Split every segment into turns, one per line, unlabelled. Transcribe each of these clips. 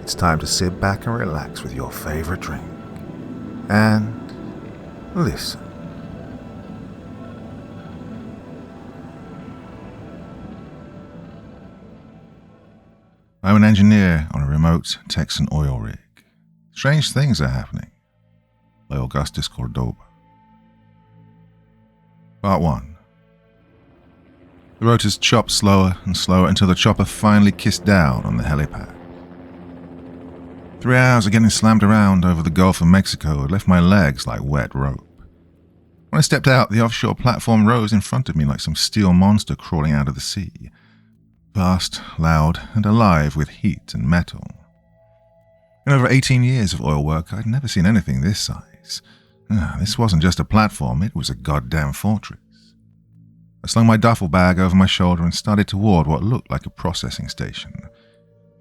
it's time to sit back and relax with your favorite drink. And listen.
I'm an engineer on a remote Texan oil rig. Strange things are happening. By Augustus Cordoba. Part 1. The rotors chopped slower and slower until the chopper finally kissed down on the helipad. 3 hours of getting slammed around over the Gulf of Mexico had left my legs like wet rope. When I stepped out, the offshore platform rose in front of me like some steel monster crawling out of the sea. Vast, loud, and alive with heat and metal. In over 18 years of oil work, I'd never seen anything this size. This wasn't just a platform, it was a goddamn fortress. I slung my duffel bag over my shoulder and started toward what looked like a processing station.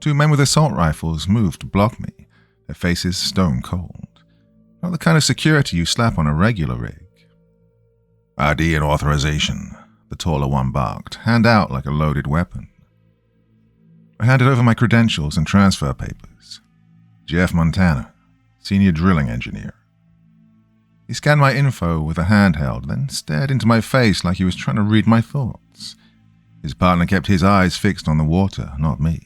2 men with assault rifles moved to block me, their faces stone cold. Not the kind of security you slap on a regular rig. ID and authorization, the taller one barked, hand out like a loaded weapon. I handed over my credentials and transfer papers. Jeff Montana, senior drilling engineer. He scanned my info with a handheld, then stared into my face like he was trying to read my thoughts. His partner kept his eyes fixed on the water, not me.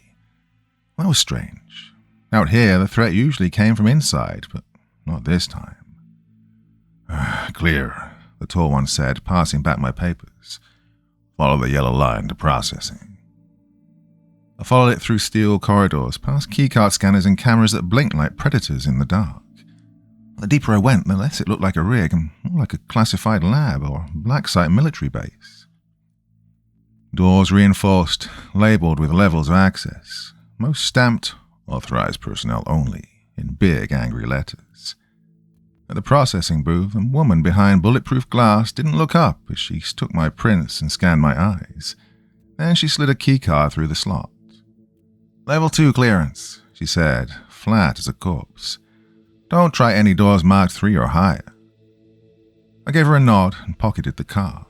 That was strange. Out here, the threat usually came from inside, but not this time. Clear, the tall one said, passing back my papers. Follow the yellow line to processing. I followed it through steel corridors, past keycard scanners and cameras that blinked like predators in the dark. The deeper I went, the less it looked like a rig and more like a classified lab or black site military base. Doors reinforced, labeled with levels of access, most stamped authorized personnel only, in big angry letters. At the processing booth, a woman behind bulletproof glass didn't look up as she took my prints and scanned my eyes. Then she slid a keycard through the slot. Level 2 clearance, she said, flat as a corpse. Don't try any doors marked 3 or higher. I gave her a nod and pocketed the card.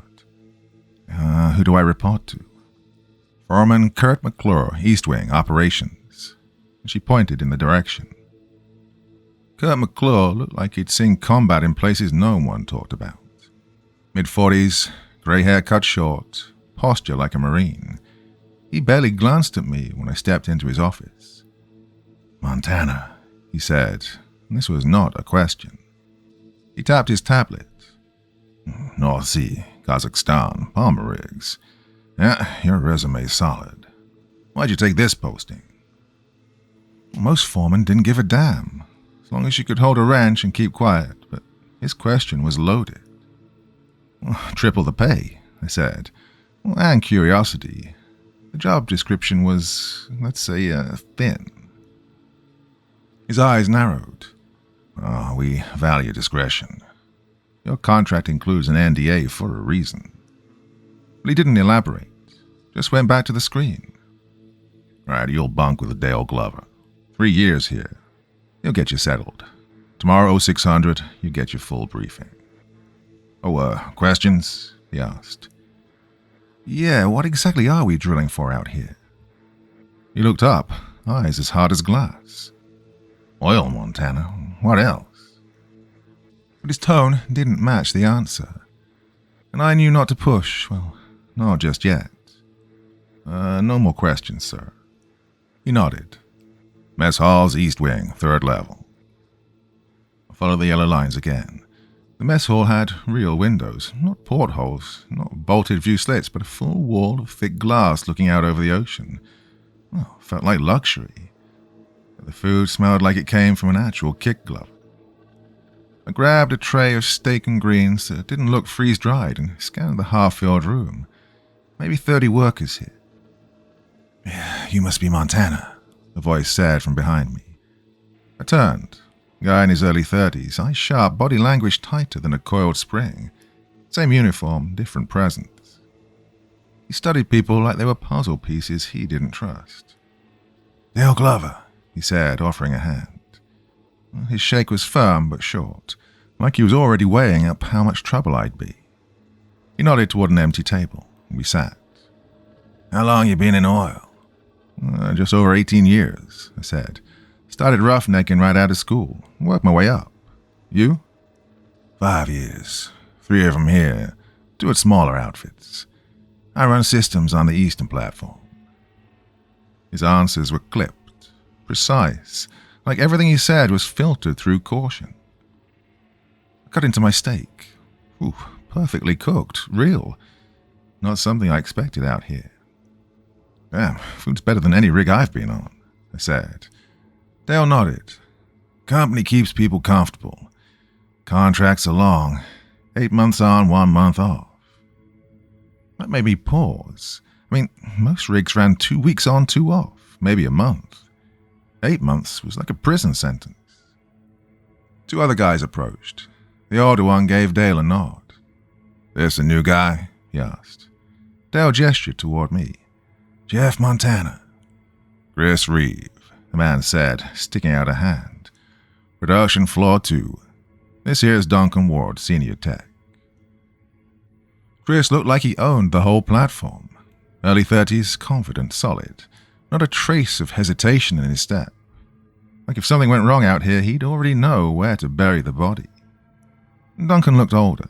Who do I report to? Foreman Kurt McClure, East Wing, Operations. She pointed in the direction. Kurt McClure looked like he'd seen combat in places no one talked about. Mid-40s, grey hair cut short, posture like a Marine. He barely glanced at me when I stepped into his office. Montana, he said, and this was not a question. He tapped his tablet. North Sea, Kazakhstan, Palmer rigs. Yeah, your resume's solid. Why'd you take this posting? Most foremen didn't give a damn, as long as you could hold a wrench and keep quiet, but his question was loaded. Triple the pay, I said, and curiosity. The job description was, let's say, thin. His eyes narrowed. We value discretion. Your contract includes an NDA for a reason. But he didn't elaborate, just went back to the screen. Right, you'll bunk with Dale Glover. 3 years here. He'll get you settled. Tomorrow, 0600, you get your full briefing. Questions? He asked. Yeah, what exactly are we drilling for out here? He looked up, eyes as hard as glass. Oil, Montana. What else? But his tone didn't match the answer. And I knew not to push, not just yet. No more questions, sir. He nodded. Mess hall's East Wing, 3rd level. I followed the yellow lines again. The mess hall had real windows, not portholes, not bolted view slits, but a full wall of thick glass looking out over the ocean. Felt like luxury. But the food smelled like it came from an actual kick glove. I grabbed a tray of steak and greens that didn't look freeze-dried and scanned the half-filled room. Maybe 30 workers here. You must be Montana, a voice said from behind me. I turned. Guy in his early 30s, eyes sharp, body language tighter than a coiled spring. Same uniform, different presence. He studied people like they were puzzle pieces he didn't trust. Dale Glover, he said, offering a hand. His shake was firm but short, like he was already weighing up how much trouble I'd be. He nodded toward an empty table, and we sat. How long you been in oil? Just over 18 years, I said, Started roughnecking right out of school. Worked my way up. You? 5 years. 3 of them here. 2 at smaller outfits. I run systems on the eastern platform. His answers were clipped, precise, like everything he said was filtered through caution. I cut into my steak. Ooh, perfectly cooked, real. Not something I expected out here. Damn, food's better than any rig I've been on, I said. Dale nodded. Company keeps people comfortable. Contracts are long. 8 months on, 1 month off. That made me pause. I mean, most rigs ran 2 weeks on, 2 off, maybe a month. 8 months was like a prison sentence. 2 other guys approached. The older one gave Dale a nod. This a new guy? He asked. Dale gestured toward me. Jeff Montana. Chris Reeve, the man said, sticking out a hand. Production floor 2. This here's Duncan Ward, senior tech. Chris looked like he owned the whole platform. Early 30s, confident, solid. Not a trace of hesitation in his step. Like if something went wrong out here, he'd already know where to bury the body. Duncan looked older.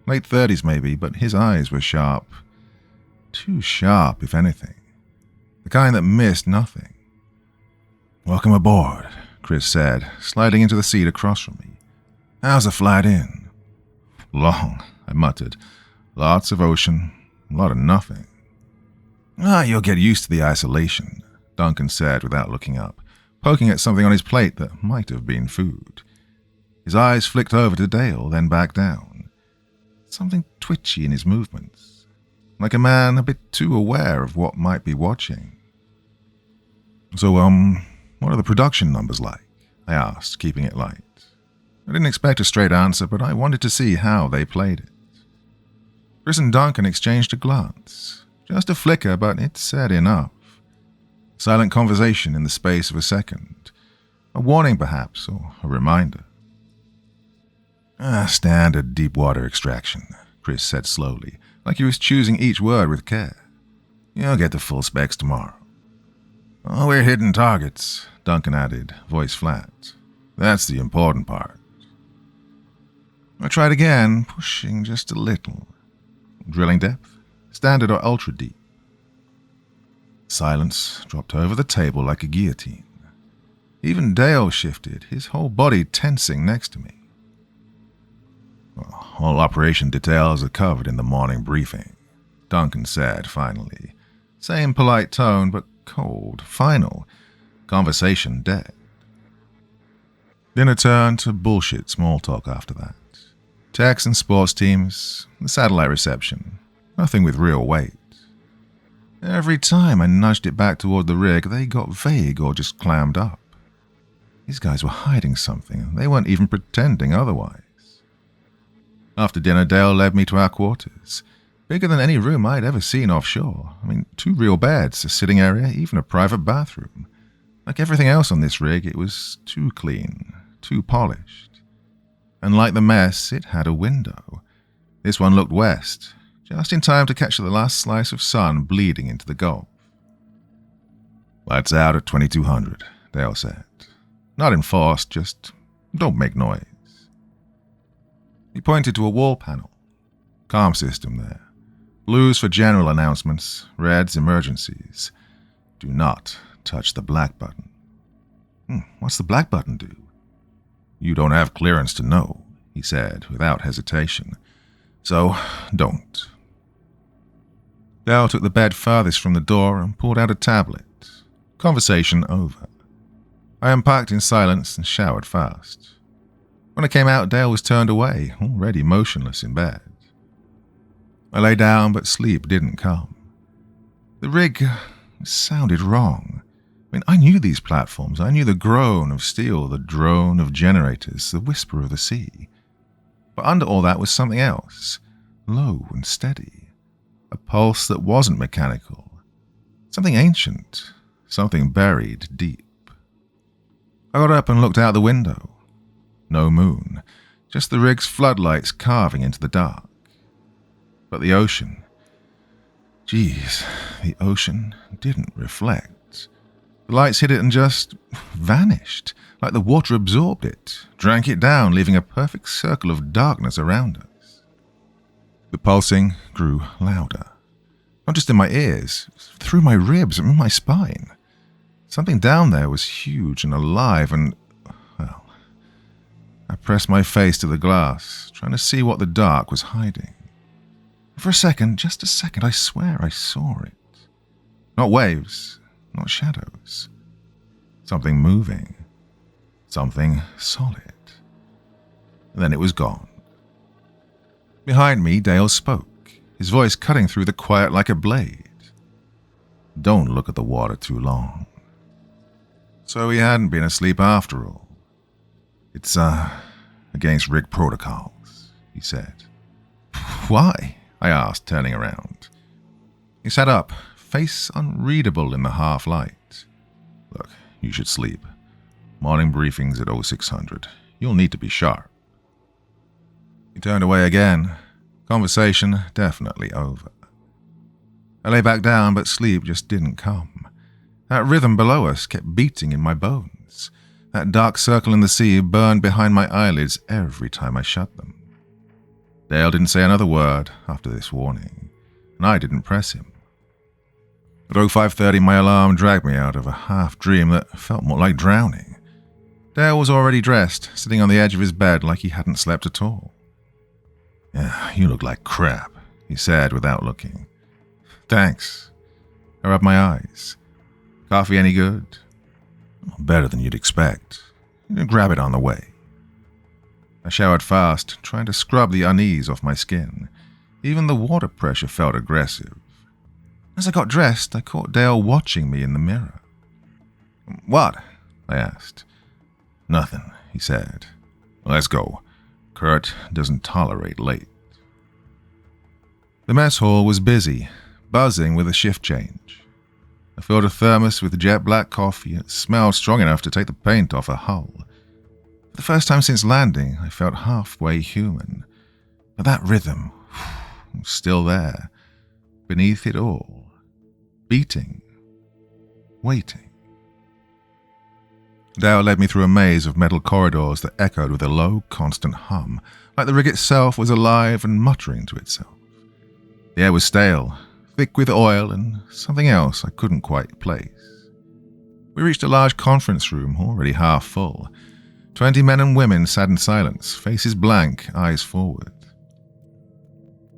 Late 30s maybe, but his eyes were sharp. Too sharp, if anything. The kind that missed nothing. Welcome aboard, Chris said, sliding into the seat across from me. How's the flight in? Long, I muttered. Lots of ocean, a lot of nothing. You'll get used to the isolation, Duncan said without looking up, poking at something on his plate that might have been food. His eyes flicked over to Dale, then back down. Something twitchy in his movements, like a man a bit too aware of what might be watching. So, what are the production numbers like? I asked, keeping it light. I didn't expect a straight answer, but I wanted to see how they played it. Chris and Duncan exchanged a glance. Just a flicker, but it said enough. Silent conversation in the space of a second. A warning, perhaps, or a reminder. Standard deep water extraction, Chris said slowly, like he was choosing each word with care. You'll get the full specs tomorrow. Oh, we're hitting targets, Duncan added, voice flat. That's the important part. I tried again, pushing just a little. Drilling depth? Standard or ultra deep? Silence dropped over the table like a guillotine. Even Dale shifted, his whole body tensing next to me. All operation details are covered in the morning briefing, Duncan said finally. Same polite tone, but cold, final. Conversation dead. Dinner turned to bullshit small talk after that. Texan sports teams, the satellite reception. Nothing with real weight. Every time I nudged it back toward the rig, they got vague or just clammed up. These guys were hiding something. They weren't even pretending otherwise. After dinner, Dale led me to our quarters. Bigger than any room I'd ever seen offshore. 2 real beds, a sitting area, even a private bathroom. Like everything else on this rig, it was too clean, too polished. And like the mess, it had a window. This one looked west, just in time to catch the last slice of sun bleeding into the Gulf. Lights out at 2200, Dale said. Not enforced, just don't make noise. He pointed to a wall panel. Comm system there. Blues for general announcements, reds emergencies. Do not touch the black button. What's the black button do? You don't have clearance to know, he said without hesitation. So, don't. Dale took the bed farthest from the door and pulled out a tablet. Conversation over. I unpacked in silence and showered fast. When I came out, Dale was turned away, already motionless in bed. I lay down, but sleep didn't come. The rig sounded wrong. I knew these platforms. I knew the groan of steel, the drone of generators, the whisper of the sea. But under all that was something else, low and steady. A pulse that wasn't mechanical. Something ancient, something buried deep. I got up and looked out the window. No moon, just the rig's floodlights carving into the dark. But the ocean, the ocean didn't reflect. The lights hit it and just vanished, like the water absorbed it, drank it down, leaving a perfect circle of darkness around us. The pulsing grew louder, not just in my ears, through my ribs and my spine. Something down there was huge and alive and, well, I pressed my face to the glass, trying to see what the dark was hiding. For a second, just a second, I swear I saw it. Not waves, not shadows. Something moving. Something solid. Then it was gone. Behind me, Dale spoke, his voice cutting through the quiet like a blade. Don't look at the water too long. So he hadn't been asleep after all. It's, against rig protocols, he said. Why? I asked, turning around. He sat up, face unreadable in the half-light. Look, you should sleep. Morning briefings at 0600. You'll need to be sharp. He turned away again. Conversation definitely over. I lay back down, but sleep just didn't come. That rhythm below us kept beating in my bones. That dark circle in the sea burned behind my eyelids every time I shut them. Dale didn't say another word after this warning, and I didn't press him. At 05:30, my alarm dragged me out of a half-dream that felt more like drowning. Dale was already dressed, sitting on the edge of his bed like he hadn't slept at all. Yeah, you look like crap, he said without looking. Thanks. I rubbed my eyes. Coffee any good? Better than you'd expect. Grab it on the way. I showered fast, trying to scrub the unease off my skin. Even the water pressure felt aggressive. As I got dressed, I caught Dale watching me in the mirror. What? I asked. Nothing, he said. Let's go. Kurt doesn't tolerate late. The mess hall was busy, buzzing with a shift change. I filled a thermos with jet black coffee and it smelled strong enough to take the paint off a hull. For the first time since landing, I felt halfway human. But that rhythm was still there, beneath it all, beating, waiting. Dale led me through a maze of metal corridors that echoed with a low, constant hum, like the rig itself was alive and muttering to itself. The air was stale, thick with oil and something else I couldn't quite place. We reached a large conference room, already half full. 20 men and women sat in silence, faces blank, eyes forward.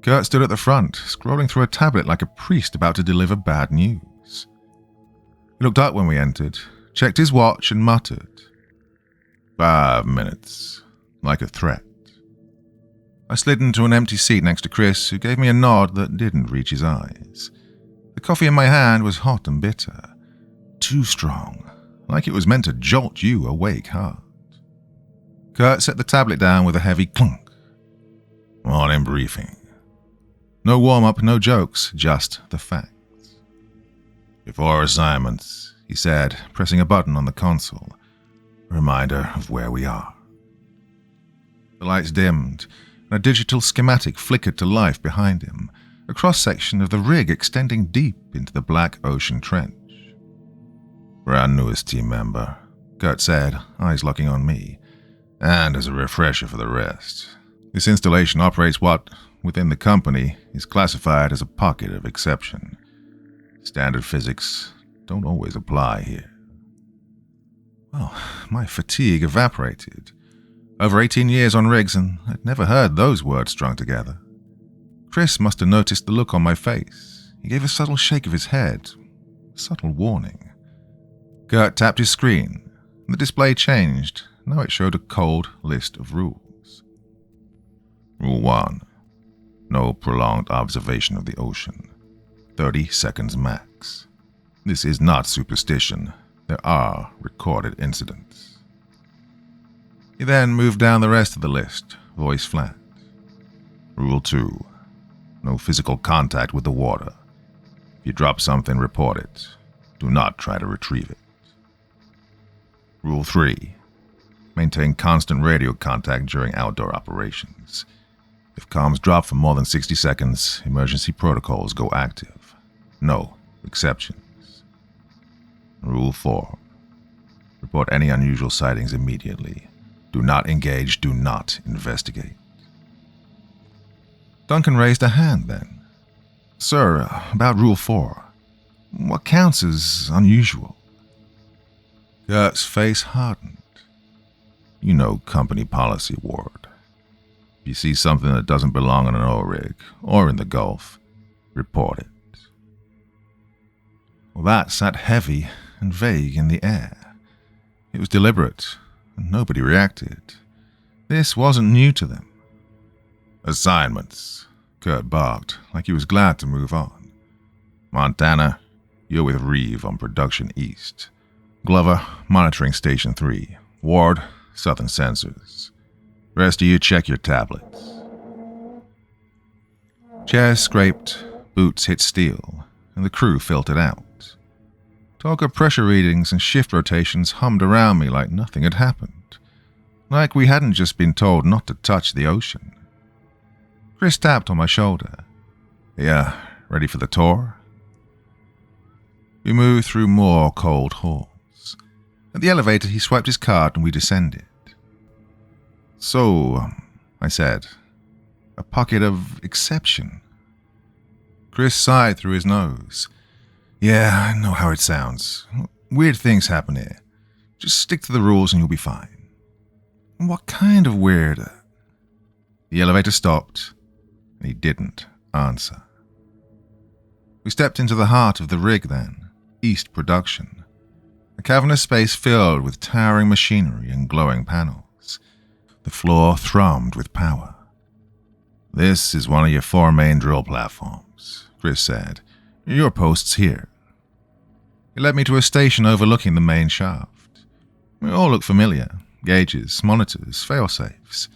Kurt stood at the front, scrolling through a tablet like a priest about to deliver bad news. He looked up when we entered, checked his watch and muttered, 5 minutes, like a threat. I slid into an empty seat next to Chris, who gave me a nod that didn't reach his eyes. The coffee in my hand was hot and bitter. Too strong, like it was meant to jolt you awake hard. Kurt set the tablet down with a heavy clunk. Morning briefing. No warm-up, no jokes, just the facts. Before assignments, he said, pressing a button on the console. A reminder of where we are. The lights dimmed, and a digital schematic flickered to life behind him, a cross-section of the rig extending deep into the black ocean trench. For our newest team member, Kurt said, eyes locking on me, and as a refresher for the rest, this installation operates what, within the company, is classified as a pocket of exception. Standard physics don't always apply here. Well, my fatigue evaporated. Over 18 years on rigs, and I'd never heard those words strung together. Chris must have noticed the look on my face. He gave a subtle shake of his head, a subtle warning. Kurt tapped his screen, and the display changed. Now it showed a cold list of rules. Rule 1. No prolonged observation of the ocean. 30 seconds max. This is not superstition. There are recorded incidents. He then moved down the rest of the list, voice flat. Rule 2. No physical contact with the water. If you drop something, report it. Do not try to retrieve it. Rule 3. Maintain constant radio contact during outdoor operations. If comms drop for more than 60 seconds, emergency protocols go active. No exceptions. Rule 4. Report any unusual sightings immediately. Do not engage, do not investigate. Duncan raised a hand then. Sir, about Rule 4. What counts as unusual? Kurt's face hardened. You know company policy, Ward. If you see something that doesn't belong on an oil rig or in the Gulf, report it. Well, that sat heavy and vague in the air. It was deliberate, and nobody reacted. This wasn't new to them. Assignments, Kurt barked, like he was glad to move on. Montana, you're with Reeve on Production East. Glover, monitoring Station 3. Ward, Southern Sensors. Rest of you, check your tablets. Chairs scraped, boots hit steel, and the crew filtered out. Talk of pressure readings and shift rotations hummed around me like nothing had happened. Like we hadn't just been told not to touch the ocean. Chris tapped on my shoulder. Yeah, ready for the tour? We moved through more cold halls. At the elevator, he swiped his card and we descended. So, I said, a pocket of exception. Chris sighed through his nose. Yeah, I know how it sounds. Weird things happen here. Just stick to the rules and you'll be fine. What kind of weird? The elevator stopped, and he didn't answer. We stepped into the heart of the rig then, East Production. A cavernous space filled with towering machinery and glowing panels. The floor thrummed with power. This is one of your 4 main drill platforms, Chris said. Your post's here. He led me to a station overlooking the main shaft. They all looked familiar. Gauges, monitors, fail-safes.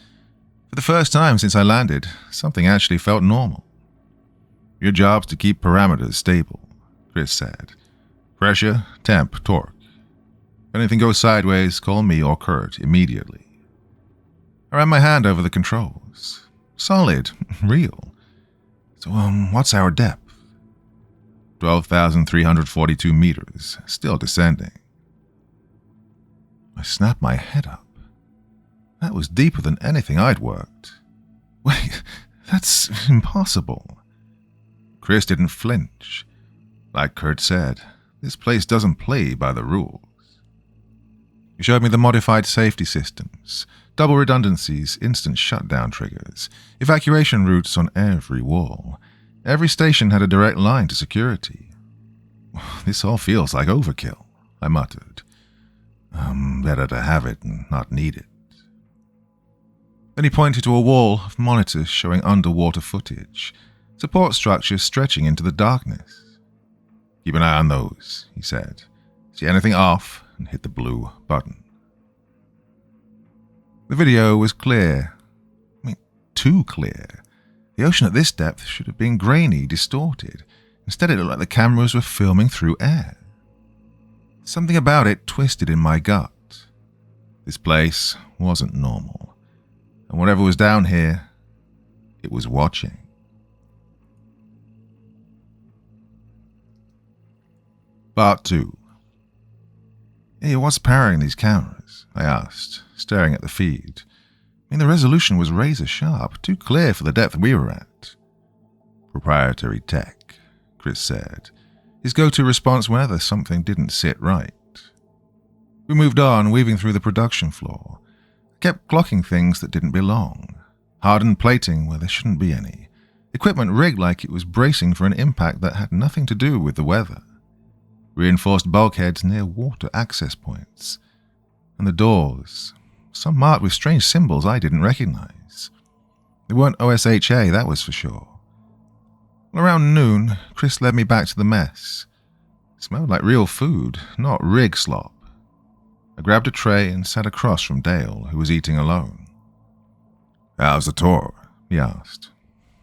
For the first time since I landed, something actually felt normal. Your job's to keep parameters stable, Chris said. Pressure, temp, torque. If anything goes sideways, call me or Kurt immediately. I ran my hand over the controls. Solid, real. So, what's our depth? 12,342 meters, still descending. I snapped my head up. That was deeper than anything I'd worked. Wait, that's impossible. Chris didn't flinch. Like Kurt said, this place doesn't play by the rules. He showed me the modified safety systems, double redundancies, instant shutdown triggers, evacuation routes on every wall. Every station had a direct line to security. This all feels like overkill, I muttered. Better to have it and not need it. Then he pointed to a wall of monitors showing underwater footage, support structures stretching into the darkness. Keep an eye on those, he said. See anything off and hit the blue button. The video was clear. Too clear. The ocean at this depth should have been grainy, distorted. Instead, it looked like the cameras were filming through air. Something about it twisted in my gut. This place wasn't normal. And whatever was down here, it was watching. Part 2. Hey, what's powering these cameras? I asked, staring at the feed. The resolution was razor sharp, too clear for the depth we were at. Proprietary tech, Chris said, his go-to response whenever something didn't sit right. We moved on, weaving through the production floor. I kept clocking things that didn't belong. Hardened plating where there shouldn't be any. Equipment rigged like it was bracing for an impact that had nothing to do with the weather. Reinforced bulkheads near water access points. And the doors, some marked with strange symbols I didn't recognize. They weren't OSHA, that was for sure. Around noon, Chris led me back to the mess. It smelled like real food, not rig slop. I grabbed a tray and sat across from Dale, who was eating alone. How's the tour? He asked.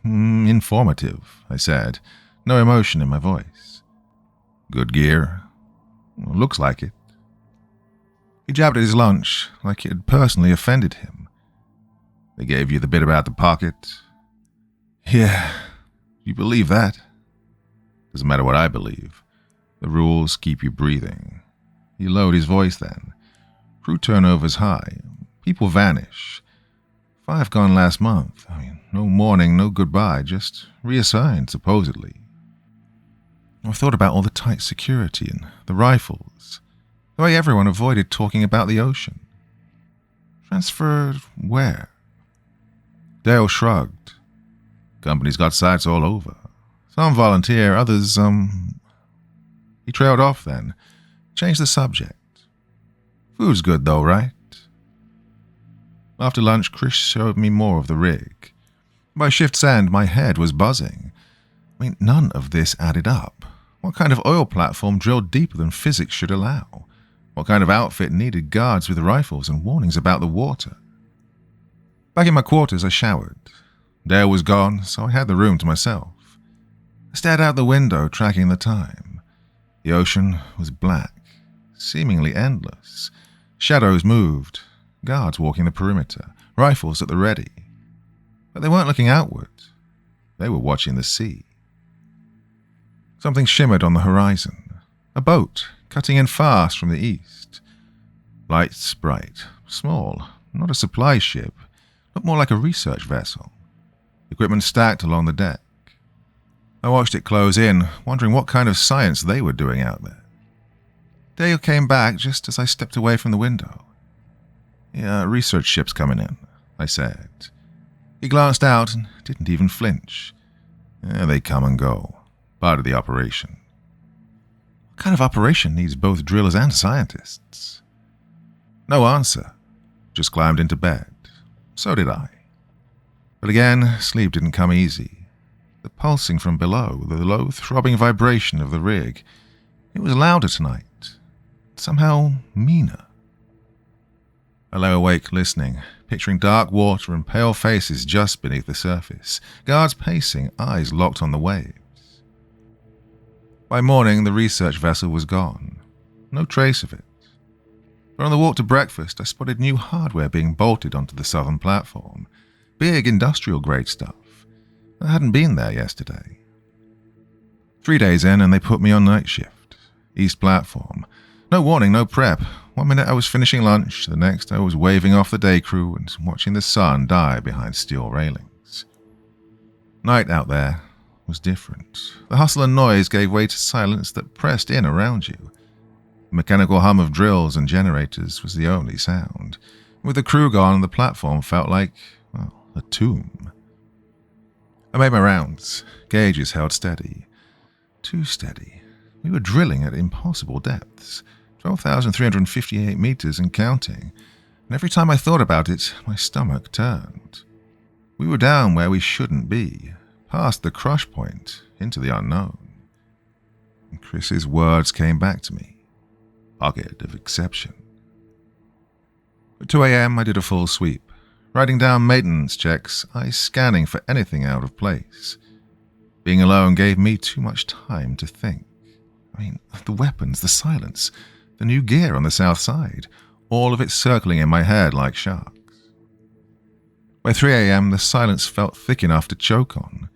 Informative, I said, no emotion in my voice. Good gear? Well, looks like it. He jabbed at his lunch, like it had personally offended him. They gave you the bit about the pocket? Yeah, you believe that? Doesn't matter what I believe. The rules keep you breathing. He lowered his voice then. Crew turnover's high. People vanish. 5 gone last month. No morning, no goodbye, just reassigned, supposedly. I thought about all the tight security and the rifles, the way everyone avoided talking about the ocean. Transferred where? Dale shrugged. Company's got sites all over. Some volunteer, others, He trailed off then, changed the subject. Food's good though, right? After lunch, Chris showed me more of the rig. By shift's end, my head was buzzing. None of this added up. What kind of oil platform drilled deeper than physics should allow? What kind of outfit needed guards with rifles and warnings about the water? Back in my quarters, I showered. Dale was gone, so I had the room to myself. I stared out the window, tracking the time. The ocean was black, seemingly endless. Shadows moved, guards walking the perimeter, rifles at the ready. But they weren't looking outward. They were watching the sea. Something shimmered on the horizon. A boat, cutting in fast from the east. Lights bright, small, not a supply ship, looked more like a research vessel. Equipment stacked along the deck. I watched it close in, wondering what kind of science they were doing out there. Dale came back just as I stepped away from the window. "Yeah, research ship's coming in," I said. He glanced out and didn't even flinch. "Yeah, they come and go. Part of the operation." What kind of operation needs both drillers and scientists? No answer. Just climbed into bed. So did I. But again, sleep didn't come easy. The pulsing from below, the low throbbing vibration of the rig, it was louder tonight. Somehow meaner. I lay awake listening, picturing dark water and pale faces just beneath the surface, guards pacing, eyes locked on the waves. By morning, the research vessel was gone. No trace of it. But on the walk to breakfast, I spotted new hardware being bolted onto the southern platform. Big industrial-grade stuff. I hadn't been there yesterday. 3 days in, and they put me on night shift. East platform. No warning, no prep. 1 minute I was finishing lunch, the next I was waving off the day crew and watching the sun die behind steel railings. Night out there was different. The hustle and noise gave way to silence that pressed in around you. The mechanical hum of drills and generators was the only sound. With the crew gone, the platform felt like, a tomb. I made my rounds. Gauges held steady. Too steady. We were drilling at impossible depths. 12,358 meters and counting. And every time I thought about it, my stomach turned. We were down where we shouldn't be. Past the crush point, into the unknown. And Chris's words came back to me. Pocket of exception. At 2 a.m., I did a full sweep, writing down maintenance checks, eyes scanning for anything out of place. Being alone gave me too much time to think. The weapons, the silence, the new gear on the south side, all of it circling in my head like sharks. By 3 a.m., the silence felt thick enough to choke on.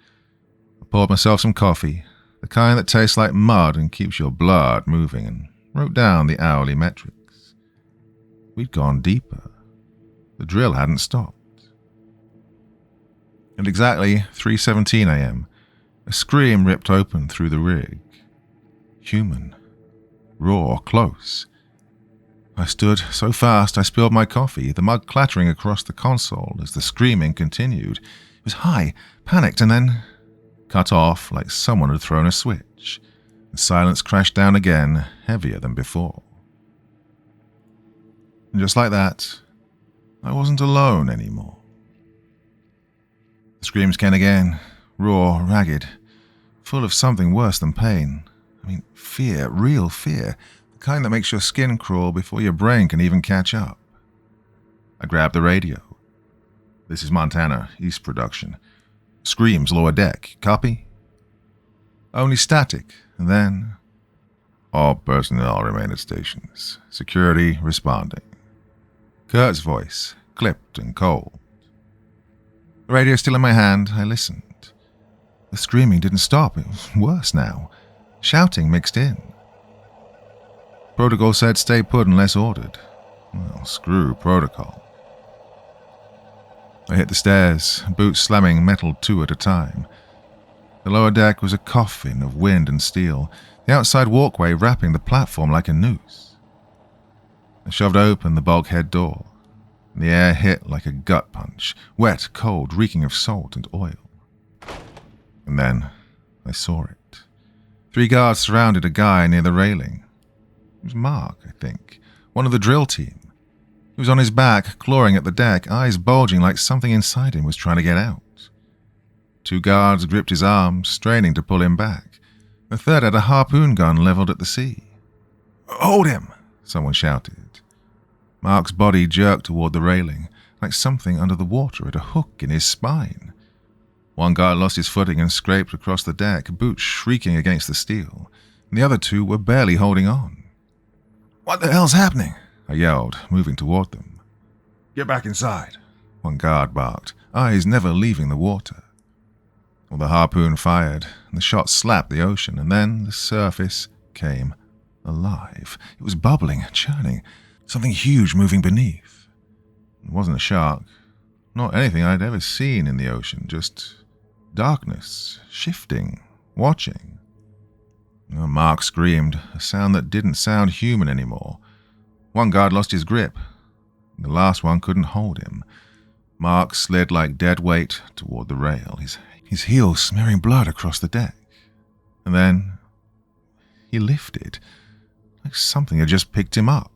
I poured myself some coffee, the kind that tastes like mud and keeps your blood moving, and wrote down the hourly metrics. We'd gone deeper. The drill hadn't stopped. At exactly 3:17 a.m., a scream ripped open through the rig. Human. Raw, close. I stood so fast I spilled my coffee, the mug clattering across the console as the screaming continued. It was high, panicked, and then cut off like someone had thrown a switch. The silence crashed down again, heavier than before. And just like that, I wasn't alone anymore. The screams came again, raw, ragged, full of something worse than pain. Fear, real fear, the kind that makes your skin crawl before your brain can even catch up. I grabbed the radio. "This is Montana, East Production. Screams lower deck, copy?" Only static, and then, "All personnel remain at stations. Security responding." Kurt's voice, clipped and cold. The radio still in my hand, I listened. The screaming didn't stop, it was worse now. Shouting mixed in. Protocol said stay put unless ordered. Well, screw protocol. I hit the stairs, boots slamming metal two at a time. The lower deck was a coffin of wind and steel, the outside walkway wrapping the platform like a noose. I shoved open the bulkhead door. The air hit like a gut punch, wet, cold, reeking of salt and oil. And then I saw it. 3 guards surrounded a guy near the railing. It was Mark, I think, one of the drill team. He was on his back, clawing at the deck, eyes bulging like something inside him was trying to get out. 2 guards gripped his arms, straining to pull him back. The third had a harpoon gun leveled at the sea. "Hold him!" someone shouted. Mark's body jerked toward the railing, like something under the water had a hook in his spine. One guard lost his footing and scraped across the deck, boots shrieking against the steel, and the other 2 were barely holding on. "What the hell's happening?" I yelled, moving toward them. "Get back inside," one guard barked, eyes never leaving the water. Well, the harpoon fired, and the shot slapped the ocean, and then the surface came alive. It was bubbling, churning, something huge moving beneath. It wasn't a shark, not anything I'd ever seen in the ocean, just darkness, shifting, watching. Mark screamed, a sound that didn't sound human anymore. One guard lost his grip. The last one couldn't hold him. Mark slid like dead weight toward the rail, his heels smearing blood across the deck. And then he lifted, like something had just picked him up.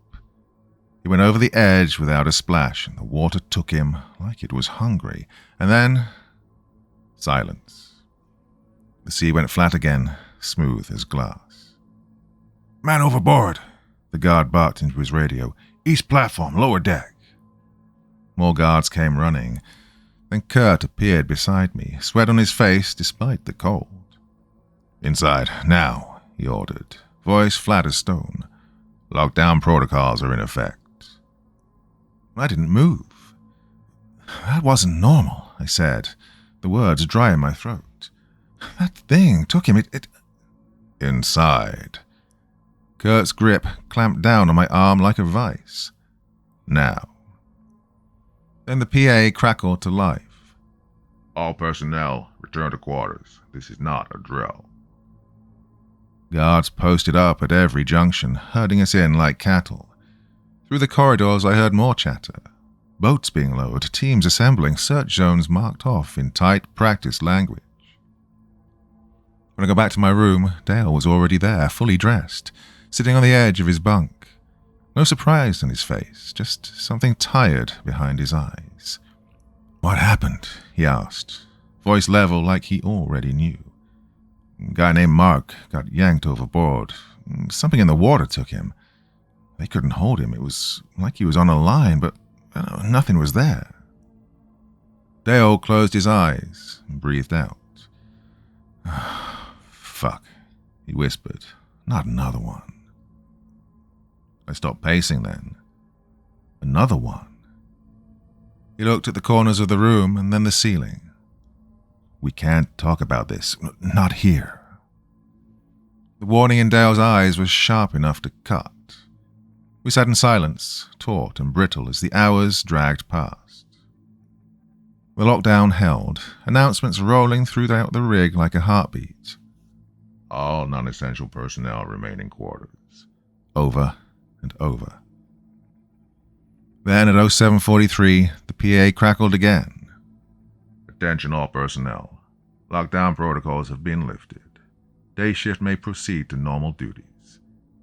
He went over the edge without a splash, and the water took him like it was hungry. And then silence. The sea went flat again, smooth as glass. "Man overboard!" the guard barked into his radio. "East platform, lower deck." More guards came running. Then Kurt appeared beside me, sweat on his face despite the cold. "Inside, now," he ordered, voice flat as stone. "Lockdown protocols are in effect." I didn't move. "That wasn't normal," I said, the words dry in my throat. "That thing took him, it... Inside." Kurt's grip clamped down on my arm like a vice. "Now." Then the PA crackled to life. "All personnel, return to quarters. This is not a drill." Guards posted up at every junction, herding us in like cattle. Through the corridors I heard more chatter. Boats being lowered, teams assembling, search zones marked off in tight, practiced language. When I got back to my room, Dale was already there, fully dressed, sitting on the edge of his bunk. No surprise on his face, just something tired behind his eyes. "What happened?" he asked, voice level like he already knew. "A guy named Mark got yanked overboard. Something in the water took him. They couldn't hold him. It was like he was on a line, but nothing was there." Dale closed his eyes and breathed out. "Fuck," he whispered. "Not another one." I stopped pacing then. Another one. He looked at the corners of the room and then the ceiling. "We can't talk about this. Not here." The warning in Dale's eyes was sharp enough to cut. We sat in silence, taut and brittle as the hours dragged past. The lockdown held, announcements rolling throughout the rig like a heartbeat. "All non-essential personnel remain in quarters." Over and over. Then at 07:43, the PA crackled again. "Attention all personnel. Lockdown protocols have been lifted. Day shift may proceed to normal duties.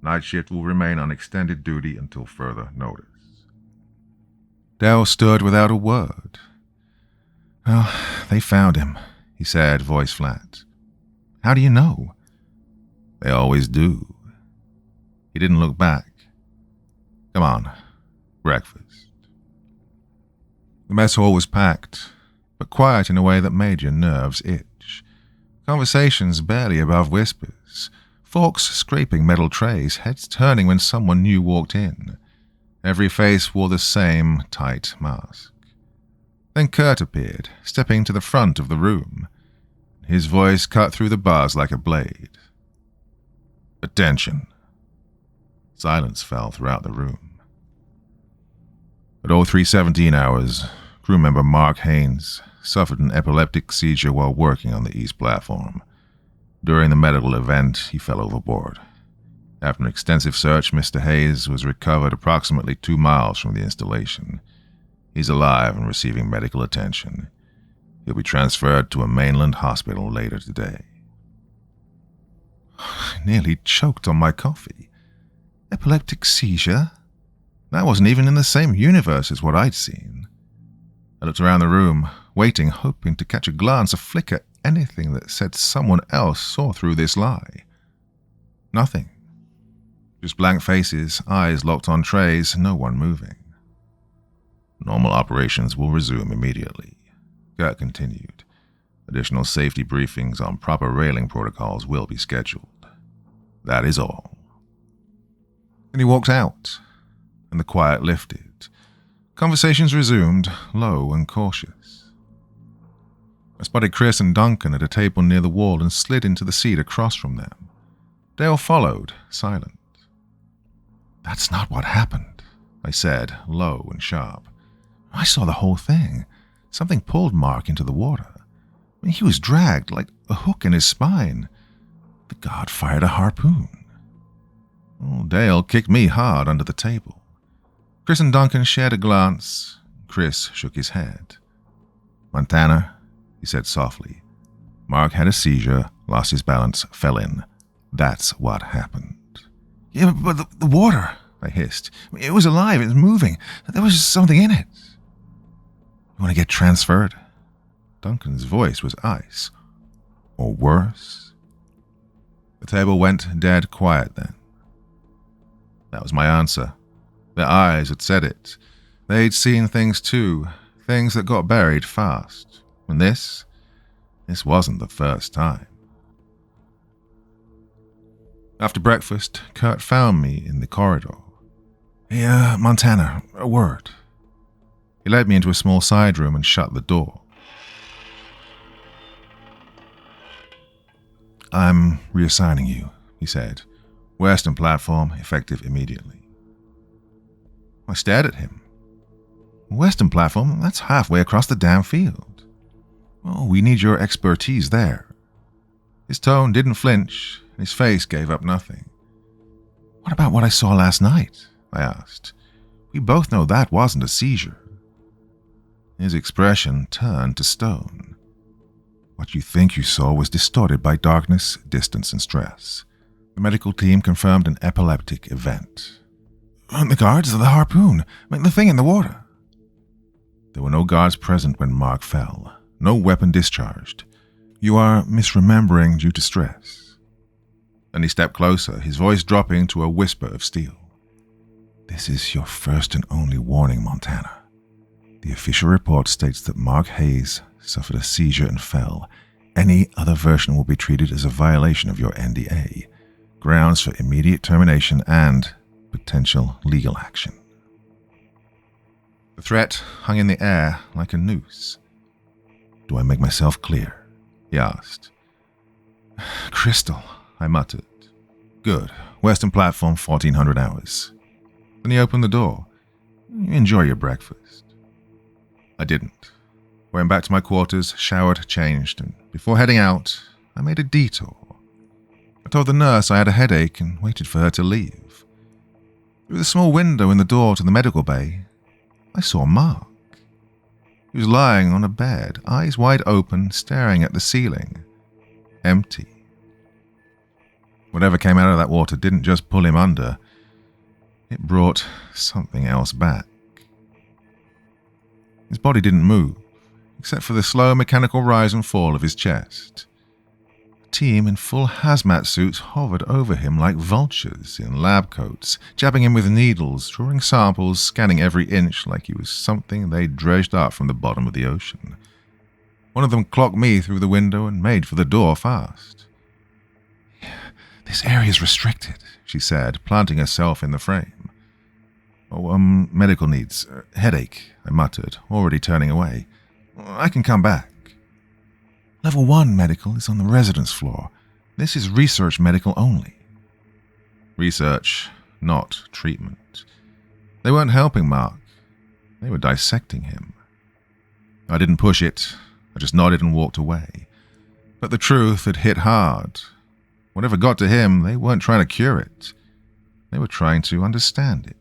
Night shift will remain on extended duty until further notice." Dale stood without a word. "Well, they found him," he said, voice flat. "How do you know?" "They always do." He didn't look back. "Come on, breakfast." The mess hall was packed, but quiet in a way that made your nerves itch. Conversations barely above whispers. Forks scraping metal trays, heads turning when someone new walked in. Every face wore the same tight mask. Then Kurt appeared, stepping to the front of the room. His voice cut through the bars like a blade. "Attention." Silence fell throughout the room. At 03:17 hours, crew member Mark Haynes suffered an epileptic seizure while working on the east platform. During the medical event, he fell overboard. After an extensive search, Mr. Hayes was recovered approximately 2 miles from the installation. He's alive and receiving medical attention. He'll be transferred to a mainland hospital later today. I nearly choked on my coffee. Epileptic seizure? That wasn't even in the same universe as what I'd seen. I looked around the room, waiting, hoping to catch a glance, a flicker, anything that said someone else saw through this lie. Nothing. Just blank faces, eyes locked on trays, no one moving. Normal operations will resume immediately, Gert continued. Additional safety briefings on proper railing protocols will be scheduled. That is all. And he walked out, and the quiet lifted. Conversations resumed, low and cautious. I spotted Chris and Duncan at a table near the wall and slid into the seat across from them. Dale followed, silent. "That's not what happened," I said, low and sharp. "I saw the whole thing. Something pulled Mark into the water. He was dragged like a hook in his spine. The guard fired a harpoon." Dale kicked me hard under the table. Chris and Duncan shared a glance. Chris shook his head. "Montana," he said softly. "Mark had a seizure, lost his balance, fell in. That's what happened." "Yeah, but the water," I hissed. "It was alive, it was moving. There was something in it." "You want to get transferred?" Duncan's voice was ice. "Or worse?" The table went dead quiet then. That was my answer. Their eyes had said it. They'd seen things too, things that got buried fast. And this wasn't the first time. After breakfast, Kurt found me in the corridor. "Hey, Montana, a word." He led me into a small side room and shut the door. "I'm reassigning you," he said. "Western platform, effective immediately." I stared at him. "Western platform? That's halfway across the damn field." "We need your expertise there." His tone didn't flinch, and his face gave up nothing. "What about what I saw last night?" I asked. "We both know that wasn't a seizure." His expression turned to stone. "What you think you saw was distorted by darkness, distance, and stress. The medical team confirmed an epileptic event." "The guards, the harpoon, the thing in the water." "There were no guards present when Mark fell. No weapon discharged. You are misremembering due to stress." Then he stepped closer, his voice dropping to a whisper of steel. "This is your first and only warning, Montana. The official report states that Mark Hayes suffered a seizure and fell. Any other version will be treated as a violation of your NDA. Grounds for immediate termination and potential legal action." The threat hung in the air like a noose. "Do I make myself clear?" he asked. "Crystal," I muttered. "Good. Western platform, 1400 hours." Then he opened the door. "Enjoy your breakfast." I didn't. Went back to my quarters, showered, changed, and before heading out, I made a detour. I told the nurse I had a headache and waited for her to leave. Through the small window in the door to the medical bay, I saw Mark. He was lying on a bed, eyes wide open, staring at the ceiling. Empty. Whatever came out of that water didn't just pull him under. It brought something else back. His body didn't move, except for the slow mechanical rise and fall of his chest. A team in full hazmat suits hovered over him like vultures in lab coats, jabbing him with needles, drawing samples, scanning every inch like he was something they'd dredged up from the bottom of the ocean. One of them clocked me through the window and made for the door fast. "This area's restricted," she said, planting herself in the frame. Medical needs. Headache," I muttered, already turning away. "I can come back." "Level 1 medical is on the residence floor. This is research medical only." "Research? not treatment. They weren't helping Mark. They were dissecting him. I didn't push it. I just nodded and walked away. But the truth had hit hard. Whatever got to him, they weren't trying to cure it. They were trying to understand it.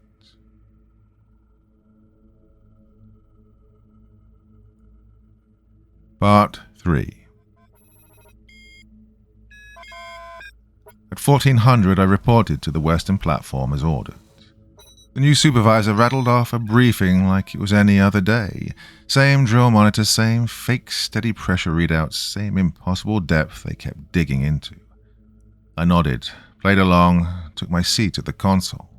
Part 3. At 1400, I reported to the Western platform as ordered. The new supervisor rattled off a briefing like it was any other day. Same drill monitor, same fake steady pressure readouts, same impossible depth they kept digging into. I nodded, played along, took my seat at the console.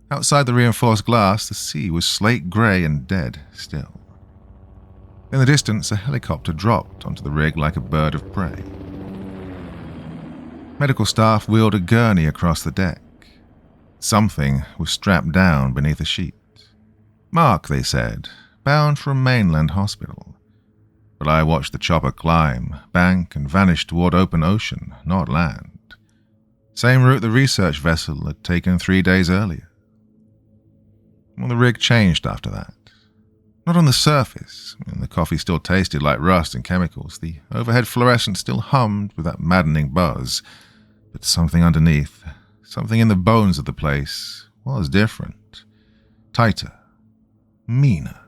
Outside the reinforced glass, the sea was slate grey and dead still. In the distance, a helicopter dropped onto the rig like a bird of prey. Medical staff wheeled a gurney across the deck. Something was strapped down beneath a sheet. Mark, they said, bound for a mainland hospital. But I watched the chopper climb, bank, and vanish toward open ocean, not land. Same route the research vessel had taken 3 days earlier. Well, the rig changed after that. Not on the surface, and the coffee still tasted like rust and chemicals. The overhead fluorescent still hummed with that maddening buzz. But something underneath, something in the bones of the place, was different. Tighter. Meaner.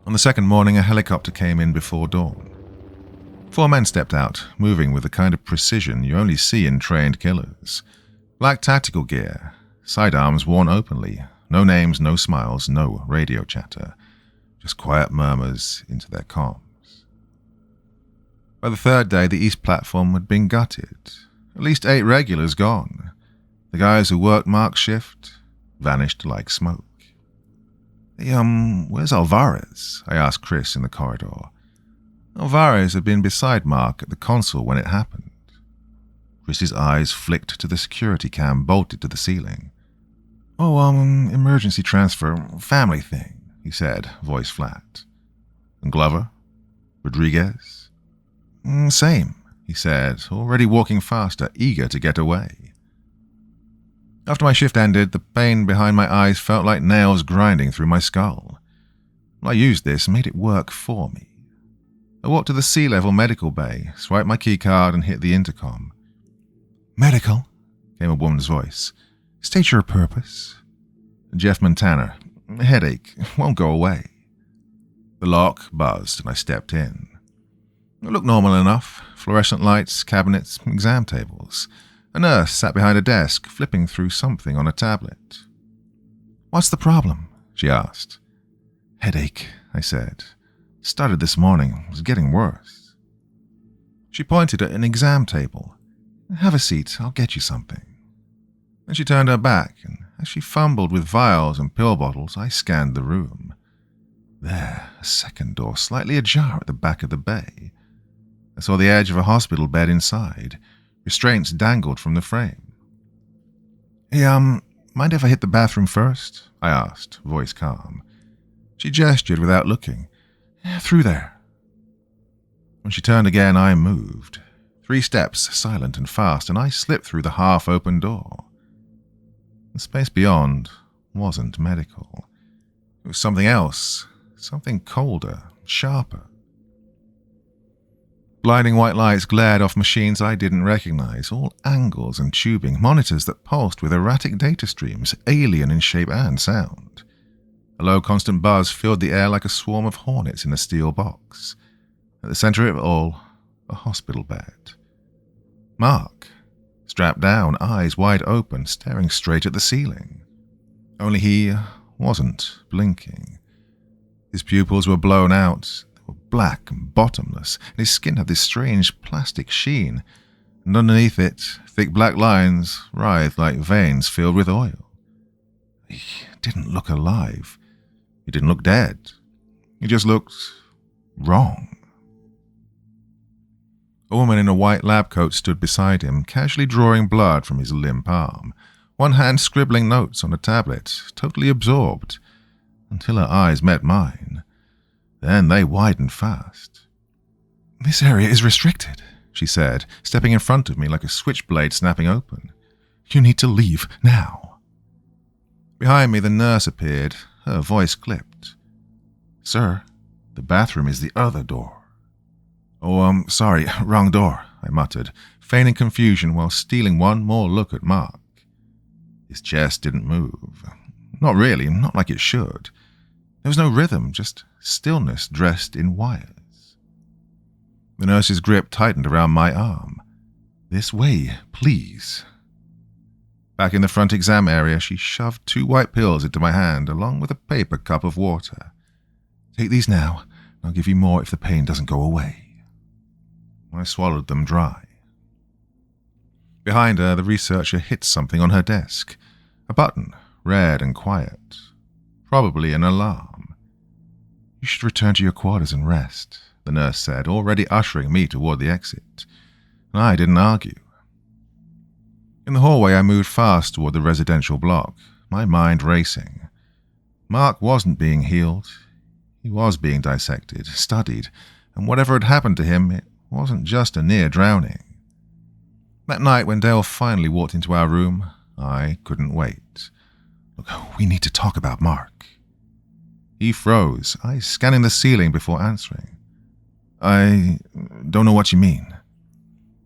On the second morning, a helicopter came in before dawn. 4 men stepped out, moving with the kind of precision you only see in trained killers. Black tactical gear, sidearms worn openly, no names, no smiles, no radio chatter, just quiet murmurs into their comms. By the third day, the east platform had been gutted. At least 8 regulars gone. The guys who worked Mark's shift vanished like smoke. Hey, where's Alvarez? I asked Chris in the corridor. Alvarez had been beside Mark at the console when it happened. Chris's eyes flicked to the security cam bolted to the ceiling. Oh, emergency transfer, family thing, he said, voice flat. And Glover? Rodriguez? Same, he said, already walking faster, eager to get away. After my shift ended, the pain behind my eyes felt like nails grinding through my skull. I used this and made it work for me. I walked to the sea-level medical bay, swiped my keycard and hit the intercom. Medical, came a woman's voice. State your purpose. Jeff Montana. Headache. Won't go away. The lock buzzed and I stepped in. It looked normal enough. Fluorescent lights, cabinets, exam tables. A nurse sat behind a desk, flipping through something on a tablet. What's the problem? She asked. Headache, I said. Started this morning. It was getting worse. She pointed at an exam table. Have a seat. I'll get you something. Then she turned her back, and as she fumbled with vials and pill bottles, I scanned the room. There, a second door slightly ajar at the back of the bay. I saw the edge of a hospital bed inside. Restraints dangled from the frame. Hey, mind if I hit the bathroom first? I asked, voice calm. She gestured without looking. Through there. When she turned again, I moved. 3 steps, silent and fast, and I slipped through the half-open door. The space beyond wasn't medical. It was something else, something colder, sharper. Blinding white lights glared off machines I didn't recognize, all angles and tubing, monitors that pulsed with erratic data streams, alien in shape and sound. A low constant buzz filled the air like a swarm of hornets in a steel box. At the center of it all, a hospital bed. Mark, strapped down, eyes wide open, staring straight at the ceiling. Only he wasn't blinking. His pupils were blown out. Black and bottomless, and his skin had this strange plastic sheen, and underneath it, thick black lines writhed like veins filled with oil. He didn't look alive. He didn't look dead. He just looked wrong. A woman in a white lab coat stood beside him, casually drawing blood from his limp arm, one hand scribbling notes on a tablet, totally absorbed, until her eyes met mine. Then they widened fast. This area is restricted, she said, stepping in front of me like a switchblade snapping open. You need to leave now." Behind me, the nurse appeared, her voice clipped. "Sir, the bathroom is the other door." "Oh, sorry, wrong door," I muttered, feigning confusion while stealing one more look at Mark. His chest didn't move. Not really, not like it should. There was no rhythm, just stillness dressed in wires. The nurse's grip tightened around my arm. "This way, please." Back in the front exam area, she shoved 2 white pills into my hand, along with a paper cup of water. "Take these now, and I'll give you more if the pain doesn't go away." I swallowed them dry. Behind her, the researcher hit something on her desk. A button, red and quiet. Probably an alarm. "You should return to your quarters and rest," the nurse said, already ushering me toward the exit. I didn't argue. In the hallway, I moved fast toward the residential block, my mind racing. Mark wasn't being healed. He was being dissected, studied, and whatever had happened to him, it wasn't just a near drowning. That night, when Dale finally walked into our room, I couldn't wait. "Look, we need to talk about Mark." He froze, eyes scanning the ceiling before answering. "I don't know what you mean."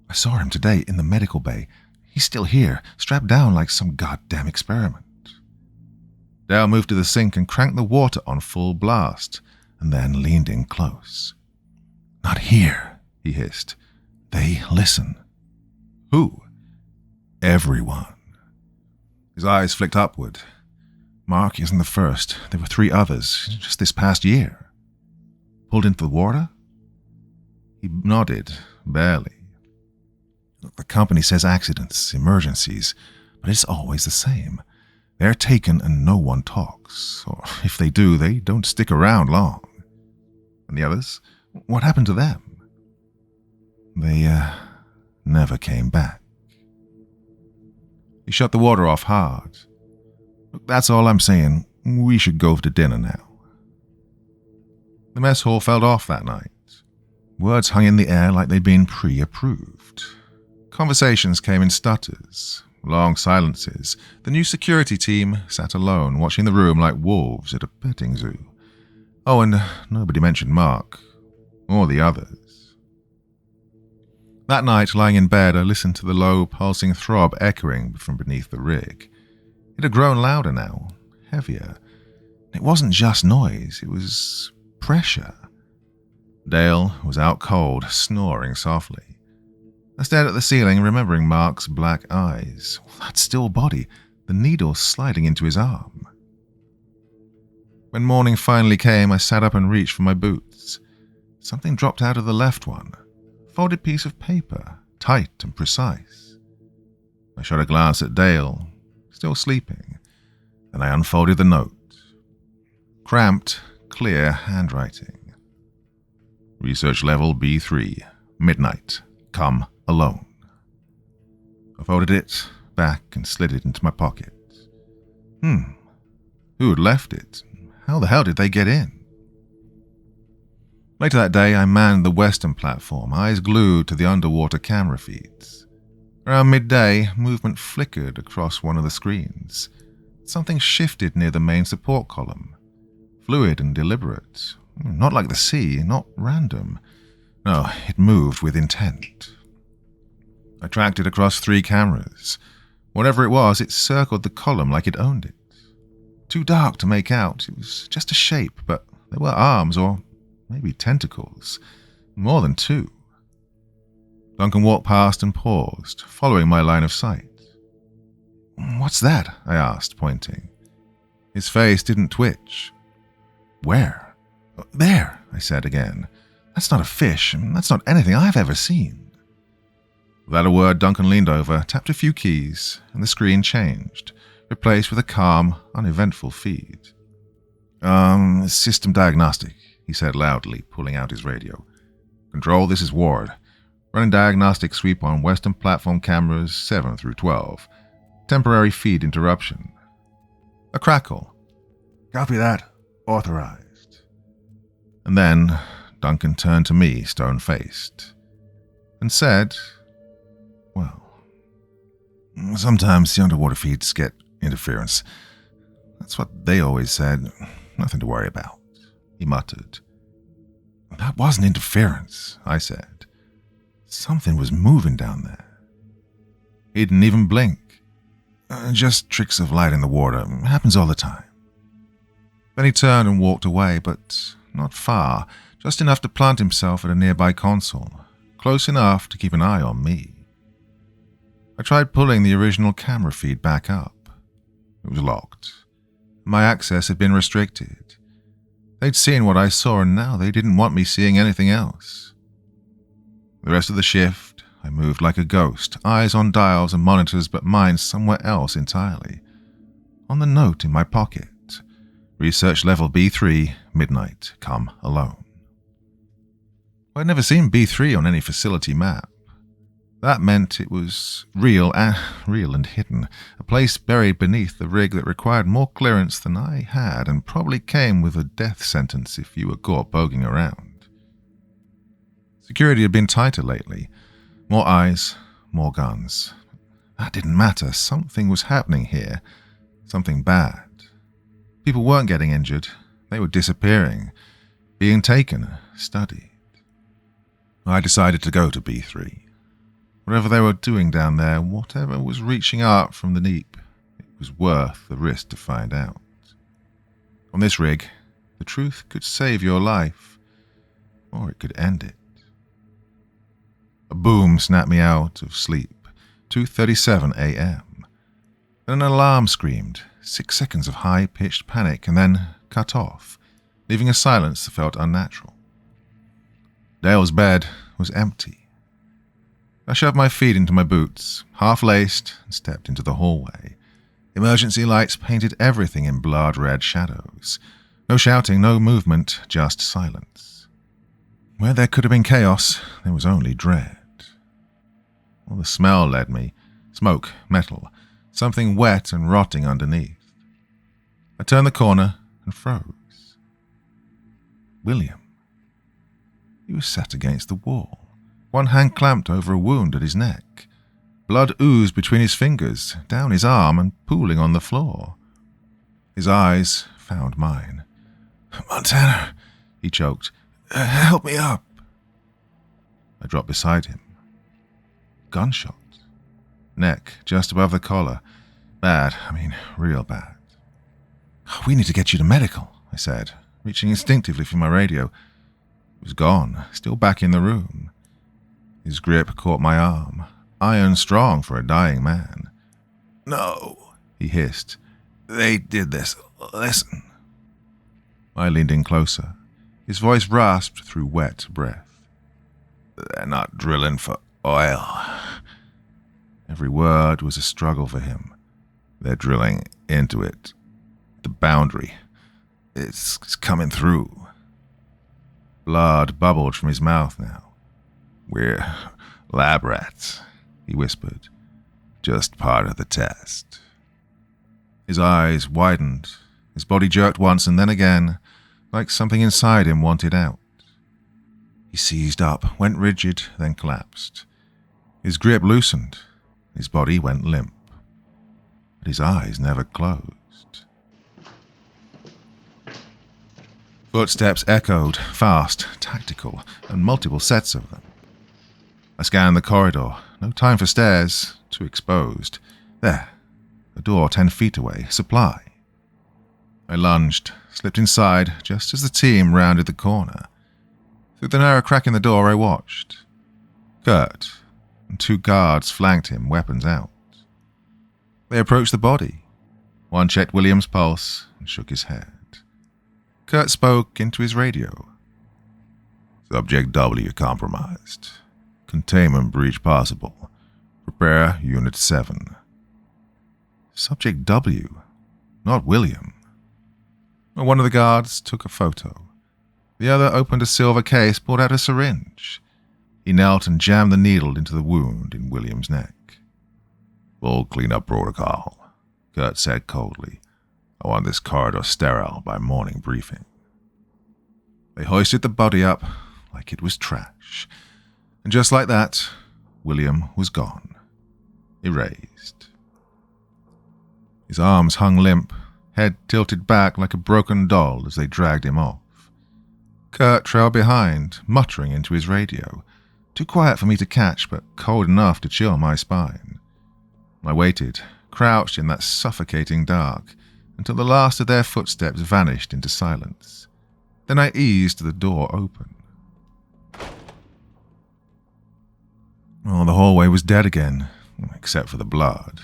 "I saw him today in the medical bay. He's still here, strapped down like some goddamn experiment." Dale moved to the sink and cranked the water on full blast, and then leaned in close. "Not here," he hissed. "They listen." "Who?" "Everyone." His eyes flicked upward. "Mark isn't the first. There were 3 others, just this past year." "Pulled into the water?" He nodded, barely. "Look, the company says accidents, emergencies, but it's always the same. They're taken and no one talks. Or if they do, they don't stick around long." "And the others? What happened to them?" "They, never came back." He shut the water off hard. "Look, that's all I'm saying. We should go to dinner now." The mess hall felt off that night. Words hung in the air like they'd been pre-approved. Conversations came in stutters, long silences. The new security team sat alone, watching the room like wolves at a petting zoo. Oh, and nobody mentioned Mark, or the others. That night, lying in bed, I listened to the low, pulsing throb echoing from beneath the rig. It had grown louder now, heavier. It wasn't just noise, it was pressure. Dale was out cold, snoring softly. I stared at the ceiling, remembering Mark's black eyes, that still body, the needle sliding into his arm. When morning finally came, I sat up and reached for my boots. Something dropped out of the left one. A folded piece of paper, tight and precise. I shot a glance at Dale, still sleeping, and I unfolded the note. Cramped, clear handwriting. "Research level B3, midnight, come alone." I folded it back and slid it into my pocket. Who had left it? How the hell did they get in? Later that day, I manned the western platform, eyes glued to the underwater camera feeds. Around midday, movement flickered across one of the screens. Something shifted near the main support column. Fluid and deliberate. Not like the sea, not random. No, it moved with intent. I tracked it across 3 cameras. Whatever it was, it circled the column like it owned it. Too dark to make out. It was just a shape, but there were arms, or maybe tentacles. More than 2. Duncan walked past and paused, following my line of sight. "What's that?" I asked, pointing. His face didn't twitch. "Where?" "There," I said again. "That's not a fish, and that's not anything I've ever seen." Without a word, Duncan leaned over, tapped a few keys, and the screen changed, replaced with a calm, uneventful feed. System diagnostic," he said loudly, pulling out his radio. "Control, this is Ward. Running diagnostic sweep on western platform cameras 7 through 12. Temporary feed interruption." A crackle. "Copy that. Authorized." And then Duncan turned to me, stone-faced, and said, "Well, Sometimes the underwater feeds get interference. That's what they always said. Nothing to worry about, he muttered. That wasn't interference, I said. Something was moving down there. He didn't even blink. Just tricks of light in the water. Happens all the time. Then he turned and walked away, but not far, just enough to plant himself at a nearby console, close enough to keep an eye on me. I tried pulling the original camera feed back up. It was locked. My access had been restricted. They'd seen what I saw, and now they didn't want me seeing anything else. The rest of the shift, I moved like a ghost, eyes on dials and monitors, but mind somewhere else entirely. On the note in my pocket, research level B3, midnight, come alone. I'd never seen B3 on any facility map. That meant it was real and hidden, a place buried beneath the rig that required more clearance than I had and probably came with a death sentence if you were caught poking around. Security had been tighter lately. More eyes, more guns. That didn't matter. Something was happening here. Something bad. People weren't getting injured. They were disappearing, being taken, studied. I decided to go to B3. Whatever they were doing down there, whatever was reaching up from the deep, it was worth the risk to find out. On this rig, the truth could save your life, or it could end it. A boom snapped me out of sleep, 2:37 a.m. Then an alarm screamed, 6 seconds of high-pitched panic, and then cut off, leaving a silence that felt unnatural. Dale's bed was empty. I shoved my feet into my boots, half-laced, and stepped into the hallway. Emergency lights painted everything in blood-red shadows. No shouting, no movement, just silence. Where there could have been chaos, there was only dread. Well, the smell led me. Smoke, metal, something wet and rotting underneath. I turned the corner and froze. William. He was sat against the wall. One hand clamped over a wound at his neck. Blood oozed between his fingers, down his arm and pooling on the floor. His eyes found mine. "Montana," he choked. "Help me up." I dropped beside him. Gunshot. Neck just above the collar. Bad, real bad. "We need to get you to medical," I said, reaching instinctively for my radio. It was gone, still back in the room. His grip caught my arm, iron strong for a dying man. "No," he hissed. "They did this. Listen." I leaned in closer. His voice rasped through wet breath. "They're not drilling for oil." Every word was a struggle for him. "They're drilling into it. The boundary. It's coming through." Blood bubbled from his mouth now. "We're lab rats," he whispered. "Just part of the test." His eyes widened. His body jerked once and then again, like something inside him wanted out. He seized up, went rigid, then collapsed. His grip loosened. His body went limp. But his eyes never closed. Footsteps echoed, fast, tactical, and multiple sets of them. I scanned the corridor. No time for stairs. Too exposed. There. A door 10 feet away. Supply. I lunged, slipped inside just as the team rounded the corner. Through the narrow crack in the door I watched. Kurt and 2 guards flanked him, weapons out. They approached the body. One checked William's pulse and shook his head. Kurt spoke into his radio. "Subject W compromised. Containment breach possible. Prepare Unit 7. Subject W, not William. One of the guards took a photo. The other opened a silver case, pulled out a syringe. He knelt and jammed the needle into the wound in William's neck. "Full cleanup protocol," Kurt said coldly. "I want this corridor sterile by morning briefing." They hoisted the body up like it was trash. And just like that, William was gone. erased. His arms hung limp, head tilted back like a broken doll as they dragged him off. Kurt trailed behind, muttering into his radio, too quiet for me to catch, but cold enough to chill my spine. I waited, crouched in that suffocating dark, until the last of their footsteps vanished into silence. Then I eased the door open. Oh, the hallway was dead again, except for the blood.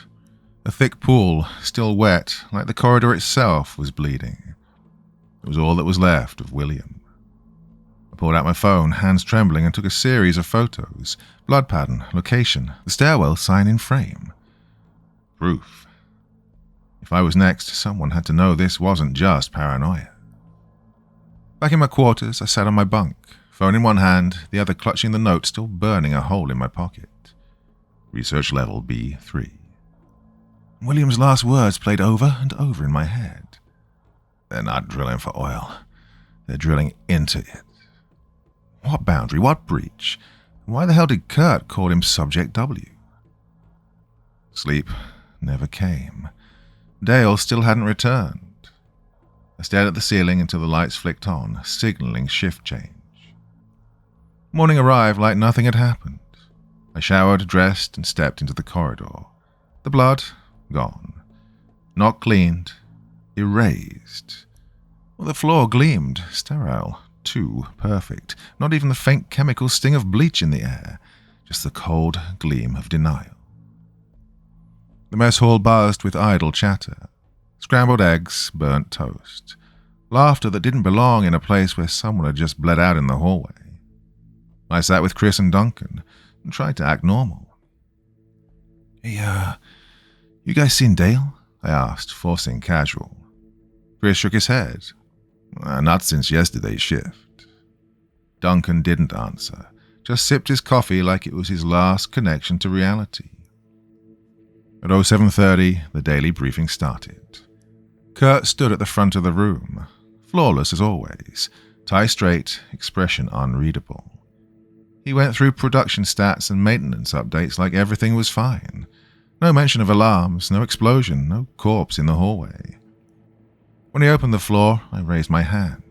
A thick pool, still wet, like the corridor itself, was bleeding. It was all that was left of William. I pulled out my phone, hands trembling, and took a series of photos. Blood pattern, location, the stairwell sign in frame. Proof. If I was next, someone had to know this wasn't just paranoia. Back in my quarters, I sat on my bunk, phone in one hand, the other clutching the note still burning a hole in my pocket. Research level B3. William's last words played over and over in my head. They're not drilling for oil. They're drilling into it. What boundary? What breach? Why the hell did Kurt call him Subject W? Sleep never came. Dale still hadn't returned. I stared at the ceiling until the lights flicked on, signaling shift change. Morning arrived like nothing had happened. I showered, dressed, and stepped into the corridor. The blood, gone. Not cleaned, erased. Well, the floor gleamed, sterile, too perfect. Not even the faint chemical sting of bleach in the air, just the cold gleam of denial. The mess hall buzzed with idle chatter. Scrambled eggs, burnt toast. Laughter that didn't belong in a place where someone had just bled out in the hallway. I sat with Chris and Duncan and tried to act normal. Hey, you guys seen Dale? I asked, forcing casual. Chris shook his head. Not since yesterday's shift. Duncan didn't answer, just sipped his coffee like it was his last connection to reality. At 07:30, the daily briefing started. Kurt stood at the front of the room, flawless as always, tie straight, expression unreadable. He went through production stats and maintenance updates like everything was fine. No mention of alarms, no explosion, no corpse in the hallway. When he opened the floor, I raised my hand.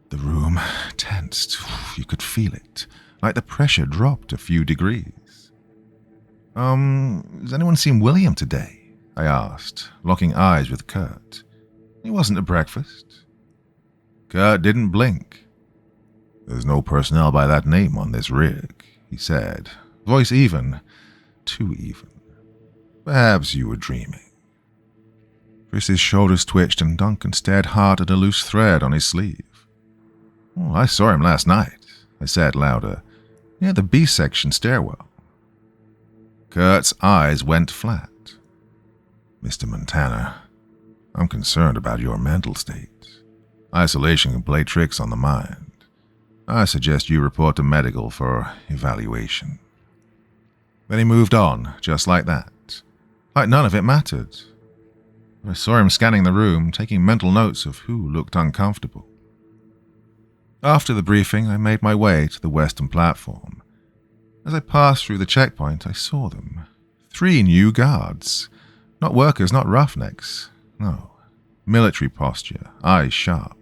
The room tensed. You could feel it, like the pressure dropped a few degrees. Has anyone seen William today? I asked, locking eyes with Kurt. He wasn't at breakfast. Kurt didn't blink. There's no personnel by that name on this rig, he said, voice even, too even. Perhaps you were dreaming. Chris's shoulders twitched and Duncan stared hard at a loose thread on his sleeve. Oh, I saw him last night, I said louder, near the B-section stairwell. Kurt's eyes went flat. Mr. Montana, I'm concerned about your mental state. Isolation can play tricks on the mind. I suggest you report to medical for evaluation. Then he moved on, just like that. Like none of it mattered. I saw him scanning the room, taking mental notes of who looked uncomfortable. After the briefing, I made my way to the western platform. As I passed through the checkpoint, I saw them. 3 new guards. Not workers, not roughnecks. No. Military posture, eyes sharp.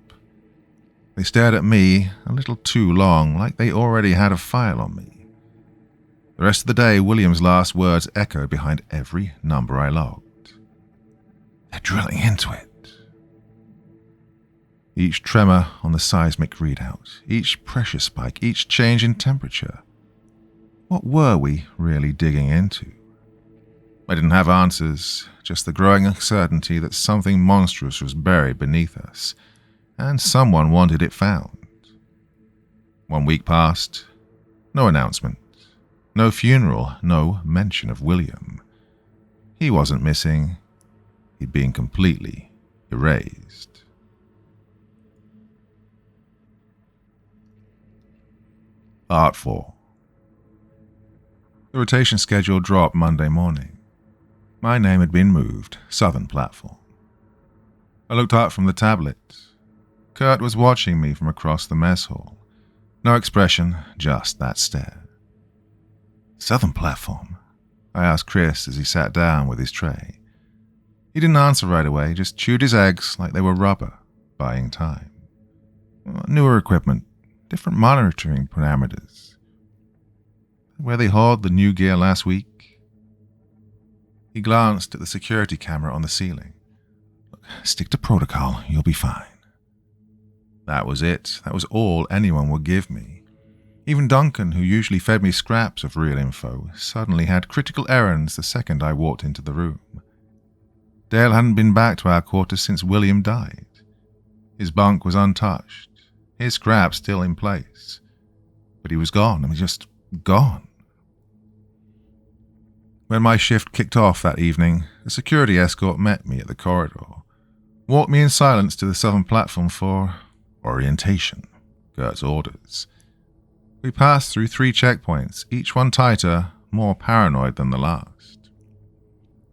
They stared at me a little too long, like they already had a file on me. The rest of the day, William's last words echoed behind every number I logged. They're drilling into it. Each tremor on the seismic readout, each pressure spike, each change in temperature. What were we really digging into? I didn't have answers, just the growing certainty that something monstrous was buried beneath us, and someone wanted it found. 1 week passed, no announcement, no funeral, no mention of William. He wasn't missing, he'd been completely erased. Part 4. The rotation schedule dropped Monday morning. My name had been moved, southern platform. I looked up from the tablet. Kurt was watching me from across the mess hall. No expression, just that stare. Southern platform? I asked Chris as he sat down with his tray. He didn't answer right away, just chewed his eggs like they were rubber, buying time. Newer equipment, different monitoring parameters. Where they hauled the new gear last week? He glanced at the security camera on the ceiling. Stick to protocol, you'll be fine. That was it. That was all anyone would give me. Even Duncan, who usually fed me scraps of real info, suddenly had critical errands the second I walked into the room. Dale hadn't been back to our quarters since William died. His bunk was untouched, his scraps still in place. But he was gone. I mean, just gone. When my shift kicked off that evening, a security escort met me at the corridor, walked me in silence to the southern platform for orientation, Gert's orders. We passed through 3 checkpoints, each one tighter, more paranoid than the last.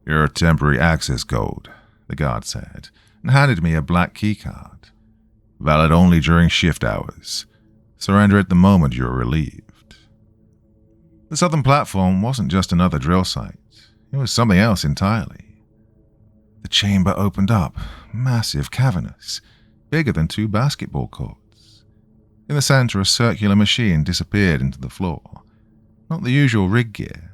You're a temporary access code, the guard said, and handed me a black keycard. Valid only during shift hours. Surrender it the moment you're relieved. The southern platform wasn't just another drill site. It was something else entirely. The chamber opened up, massive, cavernous, bigger than 2 basketball courts. In the center, a circular machine disappeared into the floor. Not the usual rig gear.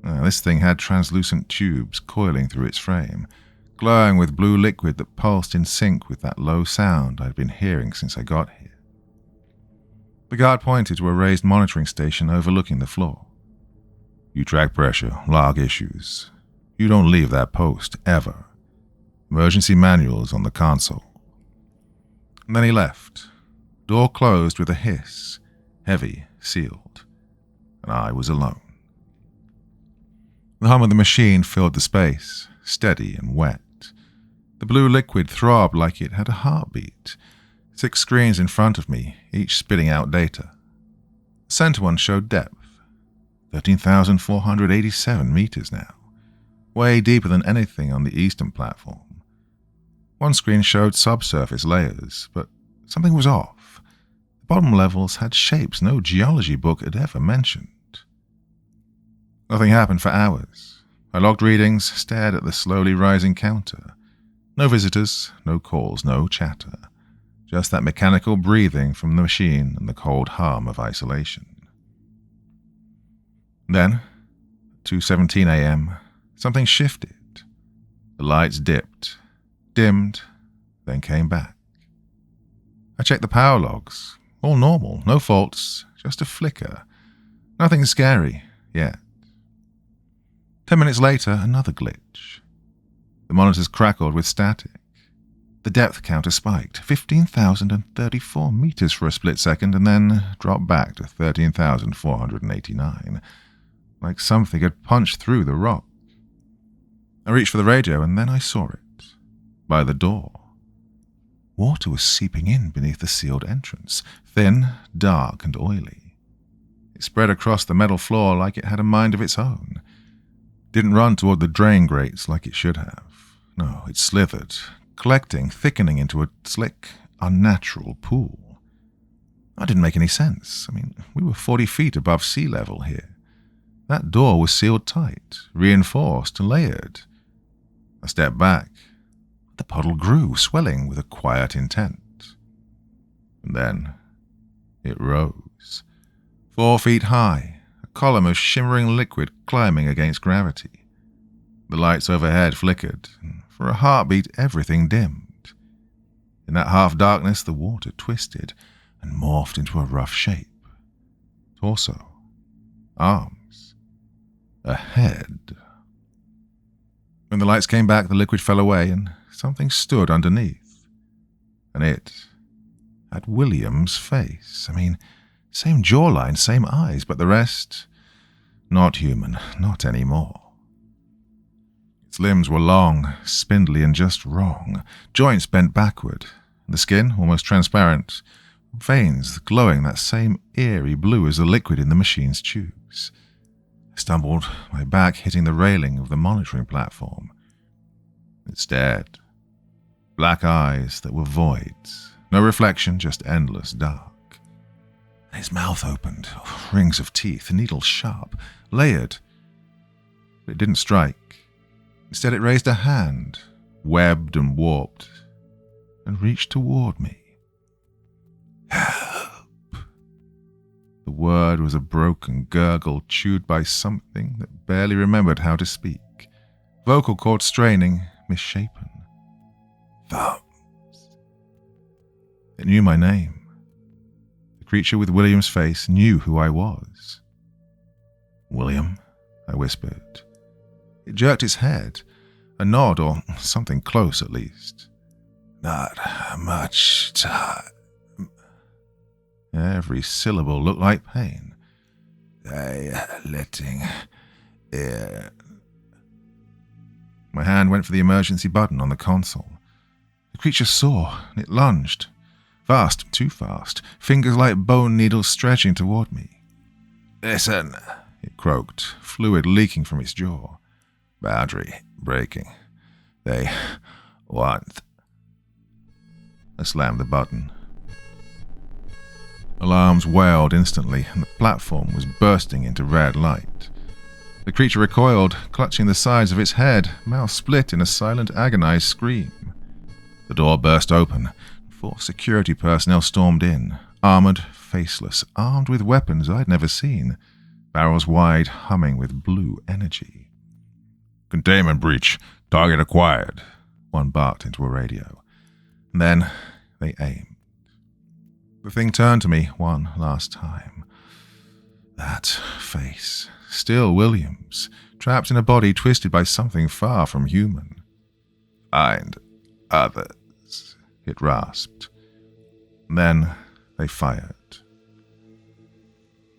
This thing had translucent tubes coiling through its frame, glowing with blue liquid that pulsed in sync with that low sound I'd been hearing since I got here. The guard pointed to a raised monitoring station overlooking the floor. You track pressure, log issues. You don't leave that post, ever. Emergency manuals on the console. And then he left. Door closed with a hiss, heavy, sealed. And I was alone. The hum of the machine filled the space, steady and wet. The blue liquid throbbed like it had a heartbeat. 6 screens in front of me, each spitting out data. The center one showed depth. 13,487 meters now. Way deeper than anything on the eastern platform. One screen showed subsurface layers, but something was off. The bottom levels had shapes no geology book had ever mentioned. Nothing happened for hours. I logged readings, stared at the slowly rising counter. No visitors, no calls, no chatter. Just that mechanical breathing from the machine and the cold hum of isolation. Then, at 2:17 a.m., something shifted. The lights dipped, dimmed, then came back. I checked the power logs. All normal, no faults, just a flicker. Nothing scary, yet. 10 minutes later, another glitch. The monitors crackled with static. The depth counter spiked, 15,034 meters for a split second, and then dropped back to 13,489, like something had punched through the rock. I reached for the radio, and then I saw it. By the door. Water was seeping in beneath the sealed entrance, thin, dark, and oily. It spread across the metal floor like it had a mind of its own. Didn't run toward the drain grates like it should have. No, it slithered, collecting, thickening into a slick, unnatural pool. That didn't make any sense. I mean, we were 40 feet above sea level here. That door was sealed tight, reinforced, and layered. I stepped back. The puddle grew, swelling with a quiet intent. And then it rose. 4 feet high, a column of shimmering liquid climbing against gravity. The lights overhead flickered, and for a heartbeat everything dimmed. In that half-darkness the water twisted and morphed into a rough shape. Torso, arms, a head. When the lights came back, the liquid fell away and something stood underneath. And it had William's face. I mean, same jawline, same eyes, but the rest, not human, not anymore. Its limbs were long, spindly, and just wrong. Joints bent backward. The skin, almost transparent. Veins glowing that same eerie blue as the liquid in the machine's tubes. I stumbled, my back hitting the railing of the monitoring platform. It stared. Black eyes that were voids. No reflection, just endless dark. His mouth opened, rings of teeth, needle sharp, layered. but it didn't strike. Instead, it raised a hand, webbed and warped, and reached toward me. Help! The word was a broken gurgle chewed by something that barely remembered how to speak. Vocal cords straining, misshapen. Thumbs. It knew my name. The creature with William's face knew who I was. William, I whispered. It jerked its head, a nod or something close at least. Not much time. Every syllable looked like pain. Letting in. My hand went for the emergency button on the console. The creature saw, and it lunged. Fast, too fast, fingers like bone needles stretching toward me. Listen, it croaked, fluid leaking from its jaw. Boundary breaking. They want. I slammed the button. Alarms wailed instantly, and the platform was bursting into red light. The creature recoiled, clutching the sides of its head, mouth split in a silent, agonized scream. The door burst open. 4 security personnel stormed in, armored, faceless, armed with weapons I'd never seen, barrels wide, humming with blue energy. Containment breach. Target acquired, one barked into a radio. And then they aimed. The thing turned to me one last time. That face. Still Williams, trapped in a body twisted by something far from human. Find others, it rasped. Then they fired.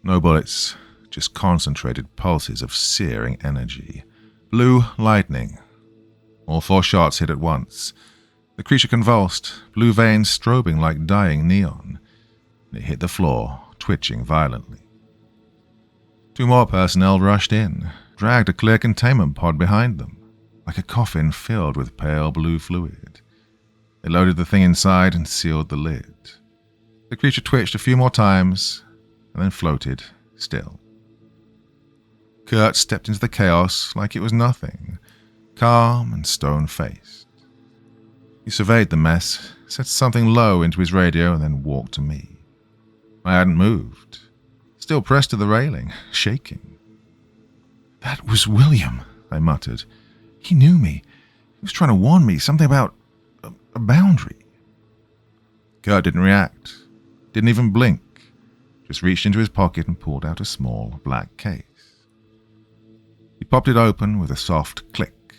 No bullets, just concentrated pulses of searing energy. Blue lightning. All 4 shots hit at once. The creature convulsed, blue veins strobing like dying neon. It hit the floor, twitching violently. 2 more personnel rushed in, dragged a clear containment pod behind them, like a coffin filled with pale blue fluid. They loaded the thing inside and sealed the lid. The creature twitched a few more times, and then floated, still. Kurt stepped into the chaos like it was nothing, calm and stone-faced. He surveyed the mess, said something low into his radio, and then walked to me. I hadn't moved, still pressed to the railing, shaking. That was William, I muttered. He knew me. He was trying to warn me, something about a boundary. Kurt didn't react, didn't even blink, just reached into his pocket and pulled out a small black case. He popped it open with a soft click.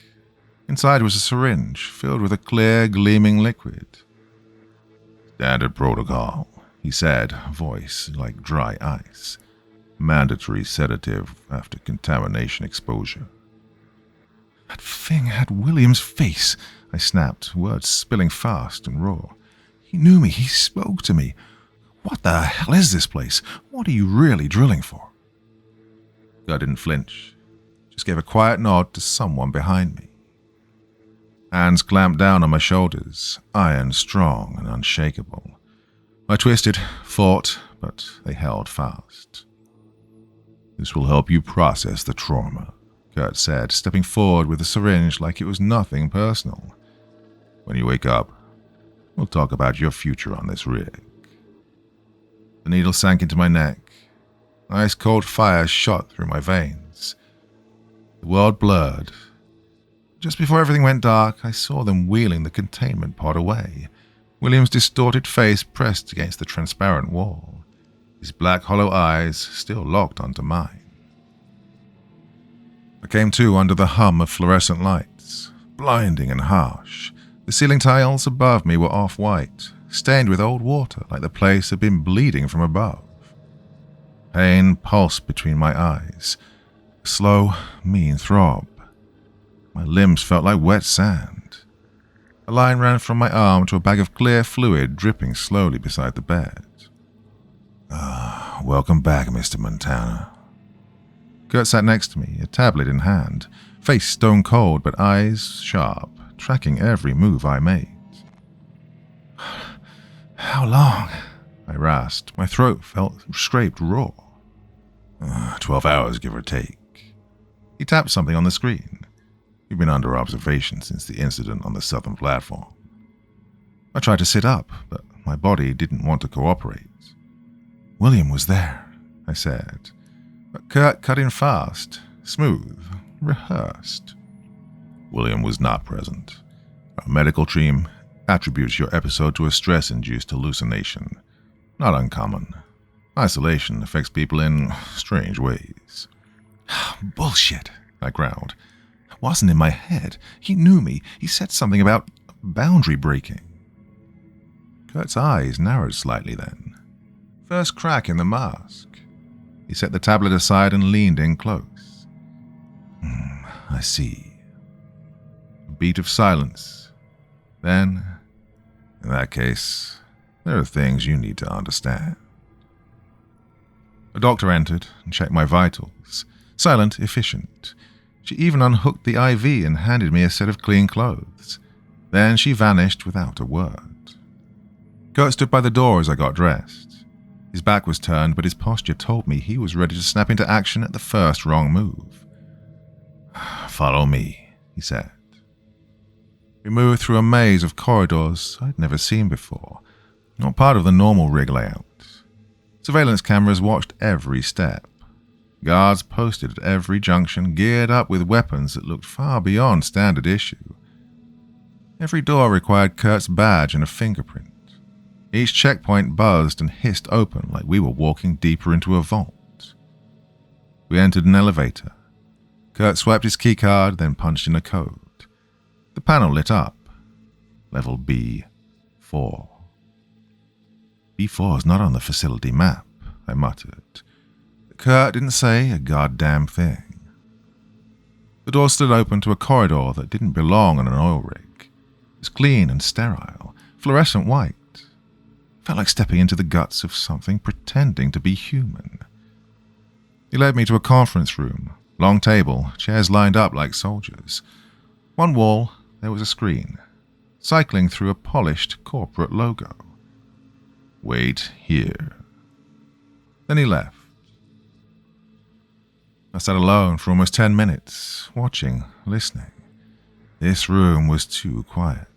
Inside was a syringe filled with a clear, gleaming liquid. Standard protocol, he said, voice like dry ice. Mandatory sedative after contamination exposure. That thing had William's face, I snapped, words spilling fast and raw. He knew me, he spoke to me. What the hell is this place? What are you really drilling for? I didn't flinch, just gave a quiet nod to someone behind me. Hands clamped down on my shoulders, iron strong and unshakable. I twisted, fought, but they held fast. This will help you process the trauma, Kurt said, stepping forward with the syringe like it was nothing personal. When you wake up, we'll talk about your future on this rig. The needle sank into my neck. Ice-cold fire shot through my veins. The world blurred. Just before everything went dark, I saw them wheeling the containment pod away, William's distorted face pressed against the transparent wall, his black hollow eyes still locked onto mine. I came to under the hum of fluorescent lights, blinding and harsh. The ceiling tiles above me were off-white, stained with old water like the place had been bleeding from above. Pain pulsed between my eyes, a slow, mean throb. My limbs felt like wet sand. A line ran from my arm to a bag of clear fluid dripping slowly beside the bed. Welcome back, Mr. Montana. Kurt sat next to me, a tablet in hand, face stone cold but eyes sharp, tracking every move I made. How long? I rasped. My throat felt scraped raw. 12 hours, give or take. He tapped something on the screen. He'd been under observation since the incident on the southern platform. I tried to sit up, but my body didn't want to cooperate. William was there, I said, but Kurt cut in fast, smooth, rehearsed. William was not present. Our medical team attributes your episode to a stress-induced hallucination. Not uncommon. Isolation affects people in strange ways. Bullshit, I growled. It wasn't in my head. He knew me. He said something about boundary breaking. Kurt's eyes narrowed slightly then. First crack in the mask. He set the tablet aside and leaned in close. I see. A beat of silence. Then, in that case, there are things you need to understand. A doctor entered and checked my vitals. Silent, efficient. She even unhooked the IV and handed me a set of clean clothes. Then she vanished without a word. Kurt stood by the door as I got dressed. His back was turned, but his posture told me he was ready to snap into action at the first wrong move. Follow me, he said. We moved through a maze of corridors I'd never seen before, not part of the normal rig layout. Surveillance cameras watched every step. Guards posted at every junction, geared up with weapons that looked far beyond standard issue. Every door required Kurt's badge and a fingerprint. Each checkpoint buzzed and hissed open like we were walking deeper into a vault. We entered an elevator. Kurt swiped his keycard, then punched in a code. The panel lit up. Level B4. B4 is not on the facility map, I muttered. Kurt didn't say a goddamn thing. The door stood open to a corridor that didn't belong on an oil rig. It was clean and sterile, fluorescent white. Felt like stepping into the guts of something pretending to be human. He led me to a conference room. Long table, chairs lined up like soldiers. One wall, there was a screen, cycling through a polished corporate logo. Wait here. Then he left. I sat alone for almost 10 minutes, watching, listening. This room was too quiet.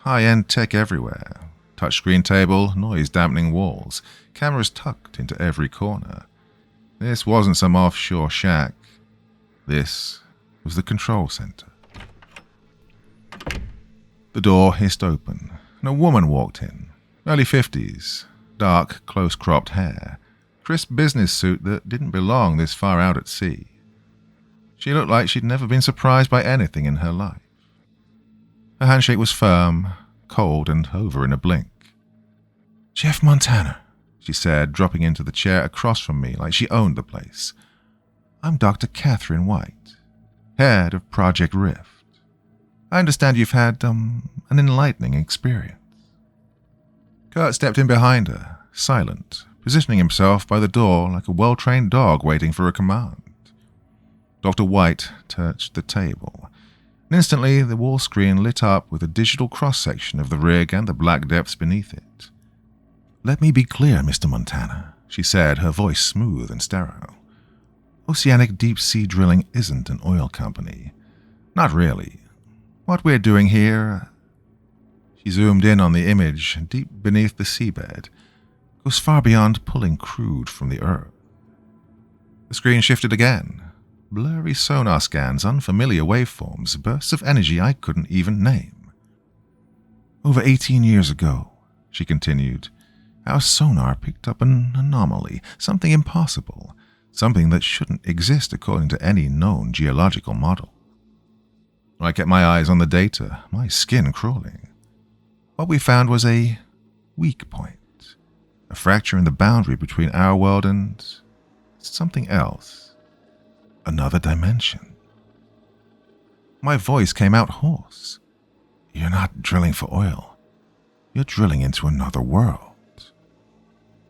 High-end tech everywhere. Touchscreen table, noise-dampening walls, cameras tucked into every corner. This wasn't some offshore shack. This was the control center. The door hissed open, and a woman walked in. Early 50s, dark, close-cropped hair, crisp business suit that didn't belong this far out at sea. She looked like she'd never been surprised by anything in her life. Her handshake was firm, cold, and over in a blink. Jeff Montana, she said, dropping into the chair across from me like she owned the place. I'm Dr. Catherine White, head of Project Rift. I understand you've had, an enlightening experience. Kurt stepped in behind her, silent, positioning himself by the door like a well-trained dog waiting for a command. Dr. White touched the table, and instantly the wall screen lit up with a digital cross-section of the rig and the black depths beneath it. Let me be clear, Mr. Montana, she said, her voice smooth and sterile. Oceanic deep-sea drilling isn't an oil company. Not really. What we're doing here... She zoomed in on the image, deep beneath the seabed. Goes far beyond pulling crude from the earth. The screen shifted again. Blurry sonar scans, unfamiliar waveforms, bursts of energy I couldn't even name. Over 18 years ago, she continued, our sonar picked up an anomaly, something impossible, something that shouldn't exist according to any known geological model. I kept my eyes on the data, my skin crawling. What we found was a weak point, a fracture in the boundary between our world and something else, another dimension. My voice came out hoarse. You're not drilling for oil. You're drilling into another world.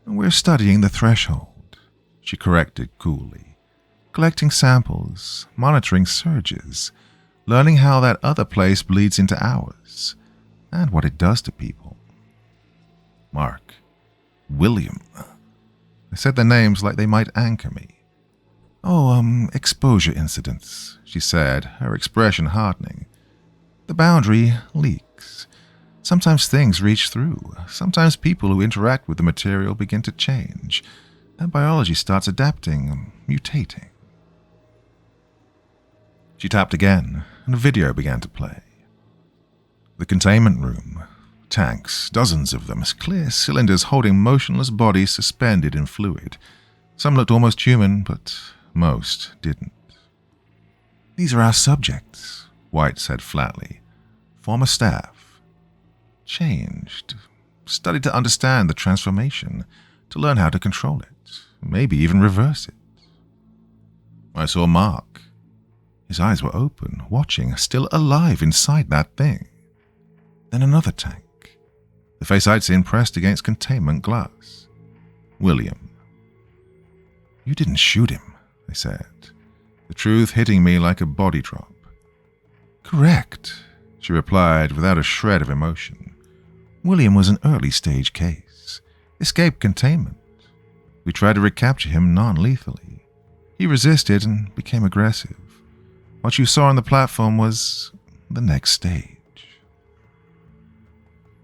We're studying the threshold, she corrected coolly, collecting samples, monitoring surges, learning how that other place bleeds into ours, and what it does to people. Mark, William. I said their names like they might anchor me. Oh, exposure incidents, she said, her expression hardening. The boundary leaks. Sometimes things reach through. Sometimes people who interact with the material begin to change, and biology starts adapting, mutating. She tapped again, and a video began to play. The containment room. Tanks, dozens of them, clear cylinders holding motionless bodies suspended in fluid. Some looked almost human, but most didn't. These are our subjects, White said flatly. Former staff. Changed. Studied to understand the transformation, to learn how to control it, maybe even reverse it. I saw Mark. His eyes were open, watching, still alive inside that thing. Then another tank. The face I'd seen pressed against containment glass. William. You didn't shoot him, I said, the truth hitting me like a body drop. Correct, she replied without a shred of emotion. William was an early-stage case. Escaped containment. We tried to recapture him non-lethally. He resisted and became aggressive. What you saw on the platform was the next stage.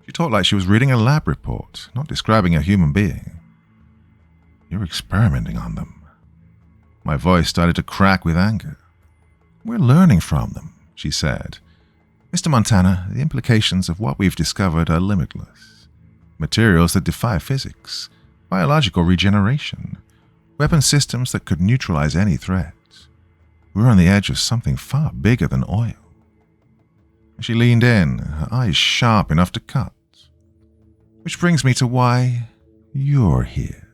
She talked like she was reading a lab report, not describing a human being. You're experimenting on them. My voice started to crack with anger. We're learning from them, she said. Mr. Montana, the implications of what we've discovered are limitless. Materials that defy physics, biological regeneration, weapon systems that could neutralize any threat. We're on the edge of something far bigger than oil. She leaned in, her eyes sharp enough to cut. Which brings me to why you're here.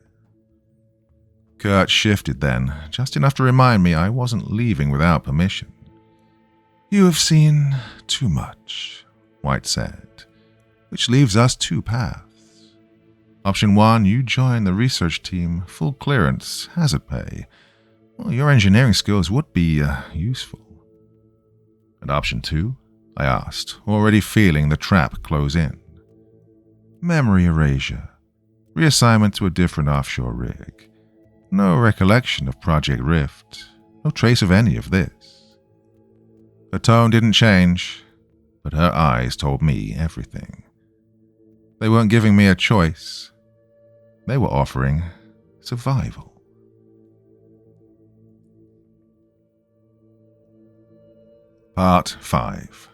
Kurt shifted then, just enough to remind me I wasn't leaving without permission. You have seen too much, White said, which leaves us two paths. Option 1, you join the research team, full clearance, hazard pay. Well, your engineering skills would be useful. And option 2? I asked, already feeling the trap close in. Memory erasure. Reassignment to a different offshore rig. No recollection of Project Rift. No trace of any of this. Her tone didn't change, but her eyes told me everything. They weren't giving me a choice. They were offering survival. Part 5.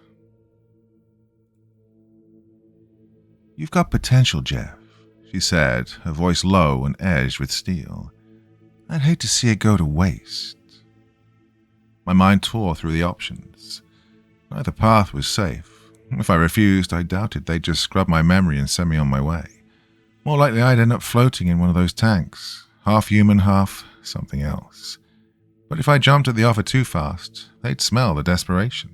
You've got potential, Jeff, she said, her voice low and edged with steel. I'd hate to see it go to waste. My mind tore through the options. Neither path was safe. If I refused, I doubted they'd just scrub my memory and send me on my way. More likely I'd end up floating in one of those tanks, half human, half something else. But if I jumped at the offer too fast, they'd smell the desperation.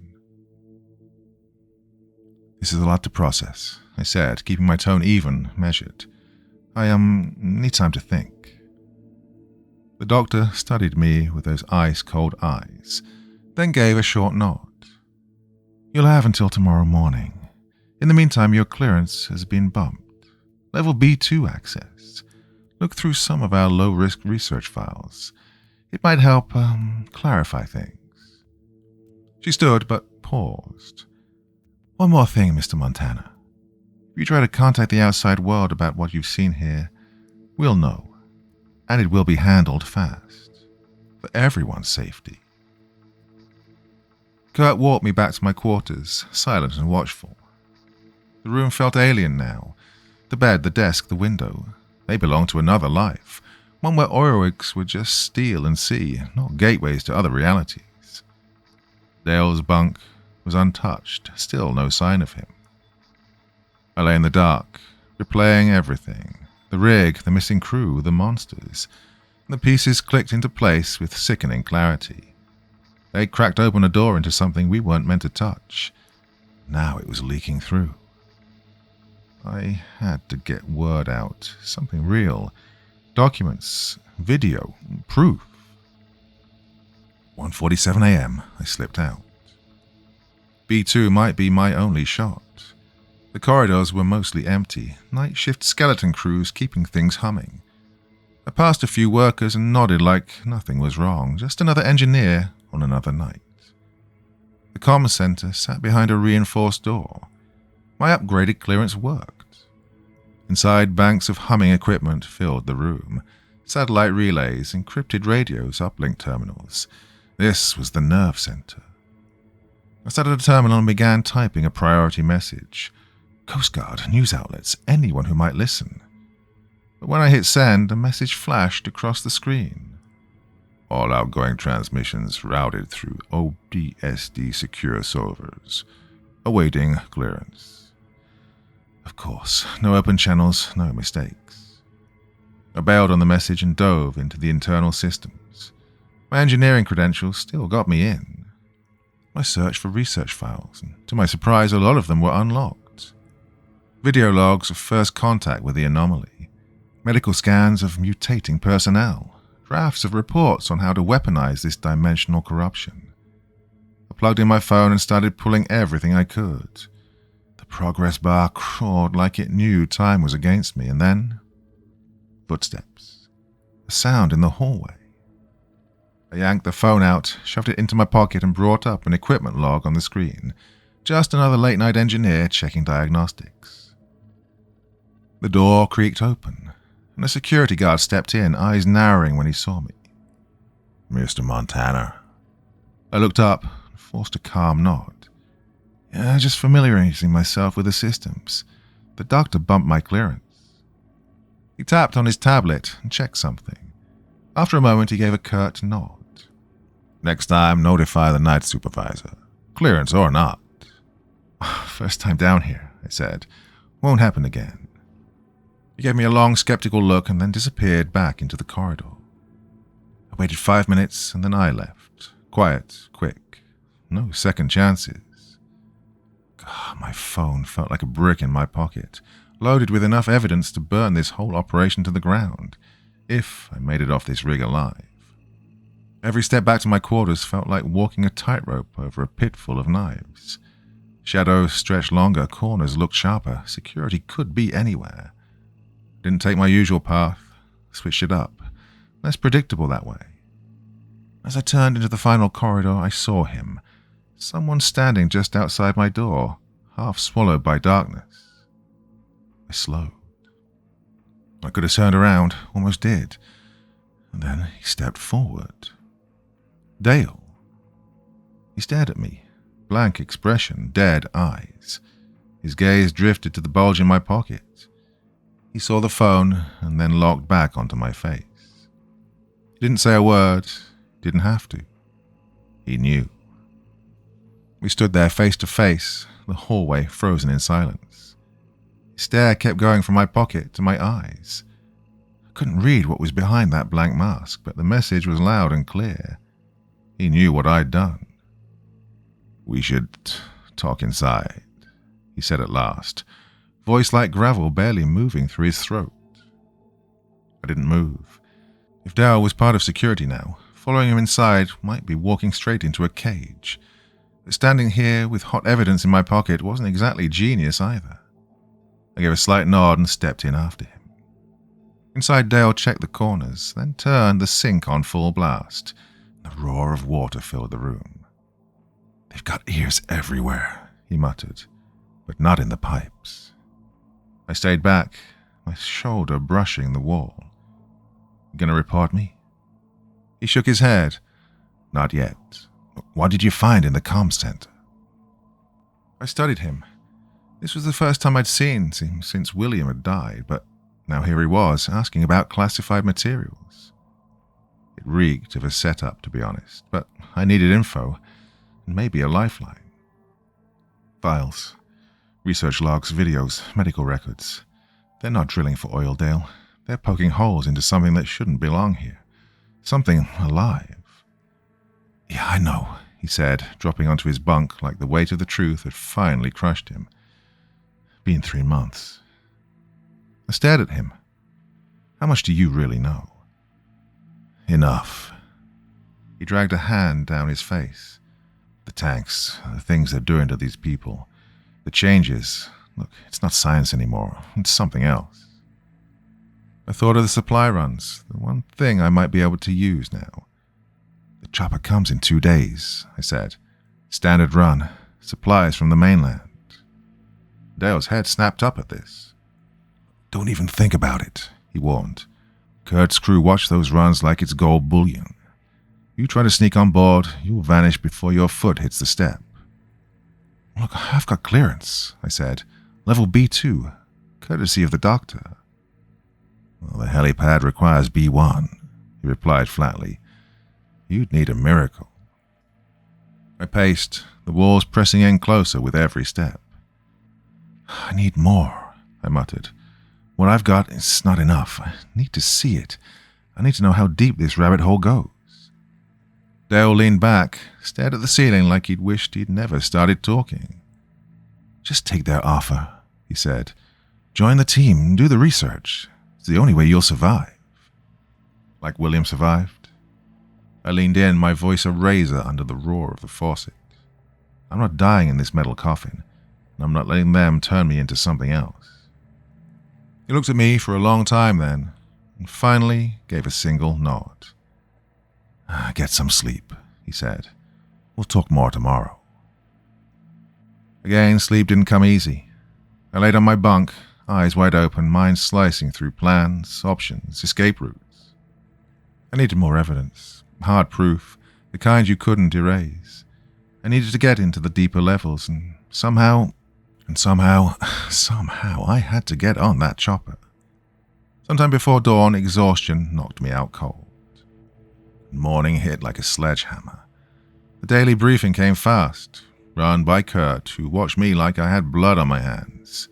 This is a lot to process, I said, keeping my tone even, measured. I need time to think. The doctor studied me with those ice-cold eyes, then gave a short nod. You'll have until tomorrow morning. In the meantime, your clearance has been bumped. Level B2 access. Look through some of our low-risk research files. It might help, clarify things. She stood, but paused. One more thing, Mr. Montana. If you try to contact the outside world about what you've seen here, we'll know. And it will be handled fast. For everyone's safety. Kurt walked me back to my quarters, silent and watchful. The room felt alien now. The bed, the desk, the window. They belonged to another life. One where oil rigs were just steel and sea, not gateways to other realities. Dale's bunk was untouched, still no sign of him. I lay in the dark, replaying everything. The rig, the missing crew, the monsters. The pieces clicked into place with sickening clarity. They'd cracked open a door into something we weren't meant to touch. Now it was leaking through. I had to get word out, something real. Documents, video, proof. 1:47 a.m., I slipped out. B2 might be my only shot. The corridors were mostly empty, night shift skeleton crews keeping things humming. I passed a few workers and nodded like nothing was wrong, just another engineer on another night. The comm center sat behind a reinforced door. My upgraded clearance worked. Inside, banks of humming equipment filled the room. Satellite relays, encrypted radios, uplink terminals. This was the nerve center. I sat at a terminal and began typing a priority message. Coast Guard, news outlets, anyone who might listen. But when I hit send, a message flashed across the screen. All outgoing transmissions routed through ODSD secure servers, awaiting clearance. Of course, no open channels, no mistakes. I bailed on the message and dove into the internal systems. My engineering credentials still got me in. I searched for research files, and to my surprise, a lot of them were unlocked. Video logs of first contact with the anomaly, medical scans of mutating personnel, drafts of reports on how to weaponize this dimensional corruption. I plugged in my phone and started pulling everything I could. The progress bar crawled like it knew time was against me, and then footsteps. A sound in the hallway. I yanked the phone out, shoved it into my pocket, and brought up an equipment log on the screen. Just another late-night engineer checking diagnostics. The door creaked open, and a security guard stepped in, eyes narrowing when he saw me. Mr. Montana. I looked up, forced a calm nod. Yeah, just familiarizing myself with the systems. The doctor bumped my clearance. He tapped on his tablet and checked something. After a moment, he gave a curt nod. Next time, notify the night supervisor. Clearance or not. First time down here, I said. Won't happen again. He gave me a long, skeptical look and then disappeared back into the corridor. I waited 5 minutes and then I left. Quiet, quick. No second chances. God, my phone felt like a brick in my pocket, loaded with enough evidence to burn this whole operation to the ground, if I made it off this rig alive. Every step back to my quarters felt like walking a tightrope over a pit full of knives. Shadows stretched longer, corners looked sharper, security could be anywhere. Didn't take my usual path, switched it up, less predictable that way. As I turned into the final corridor, I saw him, someone standing just outside my door, half swallowed by darkness. I slowed. I could have turned around, almost did, and then he stepped forward. Dale. He stared at me, blank expression, dead eyes. His gaze drifted to the bulge in my pocket. He saw the phone and then locked back onto my face. He didn't say a word, didn't have to. He knew. We stood there face to face, the hallway frozen in silence. His stare kept going from my pocket to my eyes. I couldn't read what was behind that blank mask, but the message was loud and clear. He knew what I'd done. We should talk inside, he said at last, voice like gravel barely moving through his throat. I didn't move. If Dale was part of security now, following him inside might be walking straight into a cage. But standing here with hot evidence in my pocket wasn't exactly genius either. I gave a slight nod and stepped in after him. Inside, Dale checked the corners, then turned the sink on full blast. The roar of water filled the room. They've got ears everywhere, he muttered, but not in the pipes. I stayed back, my shoulder brushing the wall. Gonna report me? He shook his head. Not yet. What did you find in the comm center? I studied him. This was the first time I'd seen him since William had died, but now here he was, asking about classified materials. It reeked of a setup, to be honest, but I needed info, and maybe a lifeline. Files. Research logs, videos, medical records. They're not drilling for oil, Dale. They're poking holes into something that shouldn't belong here. Something alive. Yeah, I know, he said, dropping onto his bunk like the weight of the truth had finally crushed him. Been 3 months. I stared at him. How much do you really know? Enough. He dragged a hand down his face. The tanks, the things they're doing to these people, the changes. Look, it's not science anymore. It's something else. I thought of the supply runs, the one thing I might be able to use now. The chopper comes in 2 days, I said. Standard run, supplies from the mainland. Dale's head snapped up at this. Don't even think about it, he warned. Kurt's crew watch those runs like it's gold bullion. You try to sneak on board, you'll vanish before your foot hits the step. Look, I've got clearance, I said. Level B2, courtesy of the doctor. Well, the helipad requires B1, he replied flatly. You'd need a miracle. I paced, the walls pressing in closer with every step. I need more, I muttered. What I've got is not enough. I need to see it. I need to know how deep this rabbit hole goes. Dale leaned back, stared at the ceiling like he'd wished he'd never started talking. Just take their offer, he said. Join the team, do the research. It's the only way you'll survive. Like William survived? I leaned in, my voice a razor under the roar of the faucet. I'm not dying in this metal coffin, and I'm not letting them turn me into something else. He looked at me for a long time then, and finally gave a single nod. Get some sleep, he said. We'll talk more tomorrow. Again, sleep didn't come easy. I laid on my bunk, eyes wide open, mind slicing through plans, options, escape routes. I needed more evidence, hard proof, the kind you couldn't erase. I needed to get into the deeper levels, and somehow I had to get on that chopper. Sometime before dawn, exhaustion knocked me out cold. Morning hit like a sledgehammer. The daily briefing came fast, run by Kurt, who watched me like I had blood on my hands.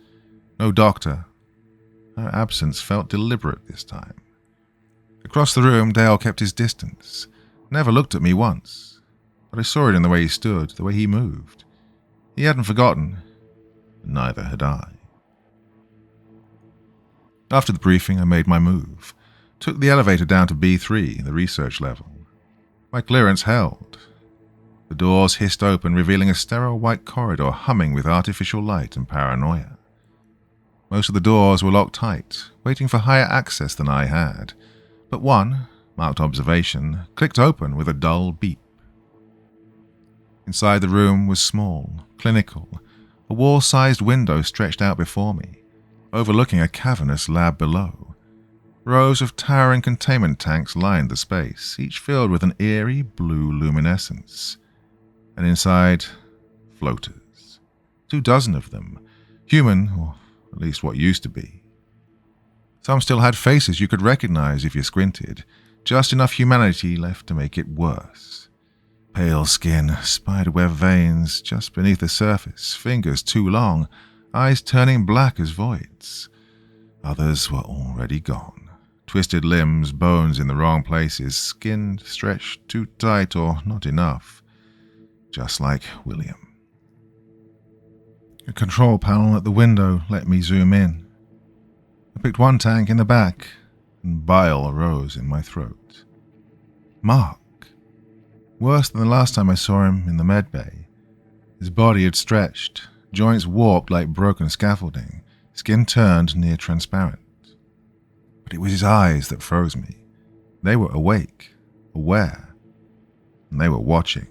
No doctor. Her absence felt deliberate this time. Across the room, Dale kept his distance, never looked at me once, but I saw it in the way he stood, the way he moved. He hadn't forgotten. Neither had I. After the briefing, I made my move. Took the elevator down to B3, the research level. My clearance held. The doors hissed open, revealing a sterile white corridor humming with artificial light and paranoia. Most of the doors were locked tight, waiting for higher access than I had, but one, marked observation, clicked open with a dull beep. Inside the room was small, clinical. A wall-sized window stretched out before me, overlooking a cavernous lab below. Rows of towering containment tanks lined the space, each filled with an eerie blue luminescence. And inside, floaters. 24 of them, human, or at least what used to be. Some still had faces you could recognize if you squinted, just enough humanity left to make it worse. Pale skin, spiderweb veins just beneath the surface, fingers too long, eyes turning black as voids. Others were already gone. Twisted limbs, bones in the wrong places, skin stretched too tight or not enough. Just like William. A control panel at the window let me zoom in. I picked one tank in the back, and bile arose in my throat. Mark. Worse than the last time I saw him in the med bay. His body had stretched, joints warped like broken scaffolding, skin turned near transparent. But it was his eyes that froze me. They were awake, aware, and they were watching.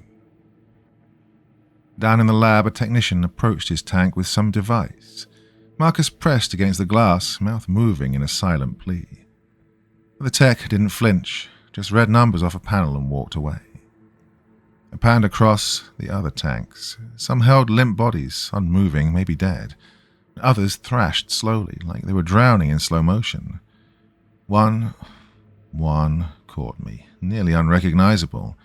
Down in the lab, a technician approached his tank with some device. Marcus pressed against the glass, mouth moving in a silent plea. But the tech didn't flinch, just read numbers off a panel and walked away. I panned across the other tanks. Some held limp bodies, unmoving, maybe dead. Others thrashed slowly, like they were drowning in slow motion. One caught me, nearly unrecognizable,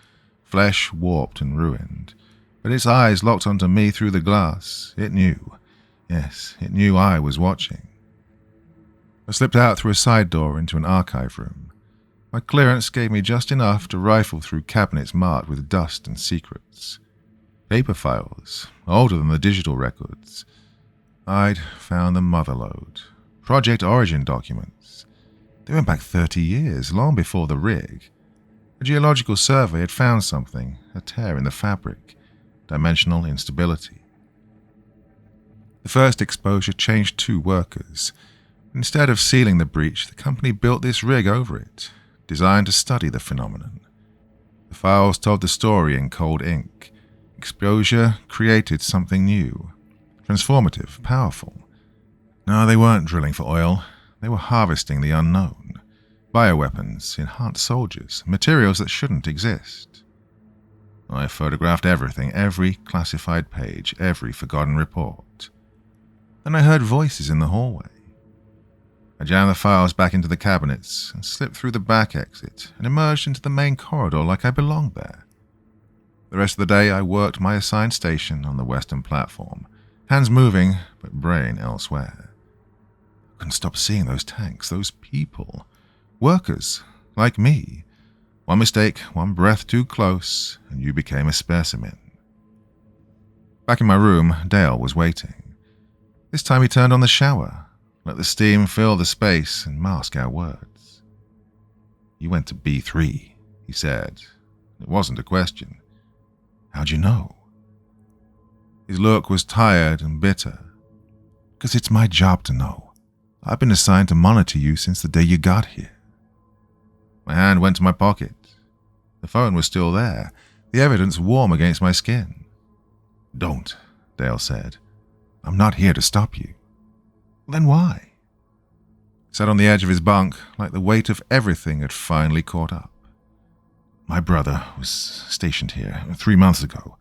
flesh warped and ruined. But its eyes locked onto me through the glass. It knew. Yes, it knew I was watching. I slipped out through a side door into an archive room. My clearance gave me just enough to rifle through cabinets marked with dust and secrets. Paper files, older than the digital records. I'd found the motherlode. Project Origin documents. They went back 30 years, long before the rig. A geological survey had found something, a tear in the fabric, dimensional instability. The first exposure changed 2 workers. Instead of sealing the breach, the company built this rig over it, designed to study the phenomenon. The files told the story in cold ink. Exposure created something new, transformative, powerful. No, they weren't drilling for oil. They were harvesting the unknown. Bioweapons, enhanced soldiers, materials that shouldn't exist. I photographed everything, every classified page, every forgotten report. Then I heard voices in the hallway. I jammed the files back into the cabinets and slipped through the back exit and emerged into the main corridor like I belonged there. The rest of the day I worked my assigned station on the western platform, hands moving but brain elsewhere. I couldn't stop seeing those tanks, those people, workers like me. One mistake, one breath too close, and you became a specimen. Back in my room, Dale was waiting. This time he turned on the shower, let the steam fill the space and mask our words. "You went to B3, he said. It wasn't a question. "How'd you know?" His look was tired and bitter. "'Cause it's my job to know. I've been assigned to monitor you since the day you got here." My hand went to my pocket. The phone was still there, the evidence warm against my skin. "Don't," Dale said. "I'm not here to stop you." "Then why?" He sat on the edge of his bunk like the weight of everything had finally caught up. "My brother was stationed here 3 months ago.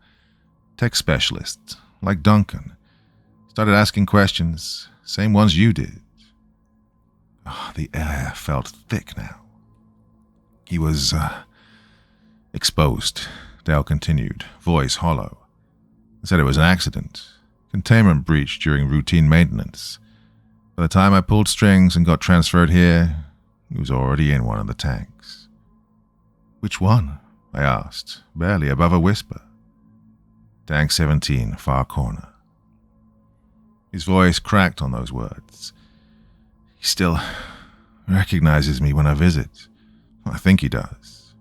Tech specialist, like Duncan. Started asking questions, same ones you did." The air felt thick now. "He was, exposed," Dale continued, voice hollow. "He said it was an accident. Containment breach during routine maintenance. By the time I pulled strings and got transferred here, he was already in one of the tanks." "Which one?" I asked, barely above a whisper. "Tank 17, far corner." His voice cracked on those words. "He still recognizes me when I visit. I think he does."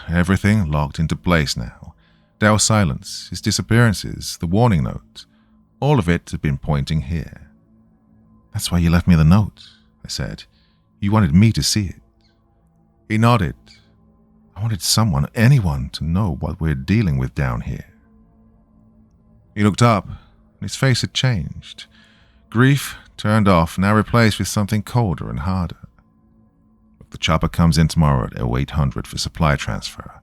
Everything locked into place now. Dale's silence, his disappearances, the warning note, all of it had been pointing here. "That's why you left me the note," I said. "You wanted me to see it." He nodded. "I wanted someone, anyone, to know what we're dealing with down here." He looked up, and his face had changed. Grief, turned off, now replaced with something colder and harder. "If the chopper comes in tomorrow at 0800 for supply transfer,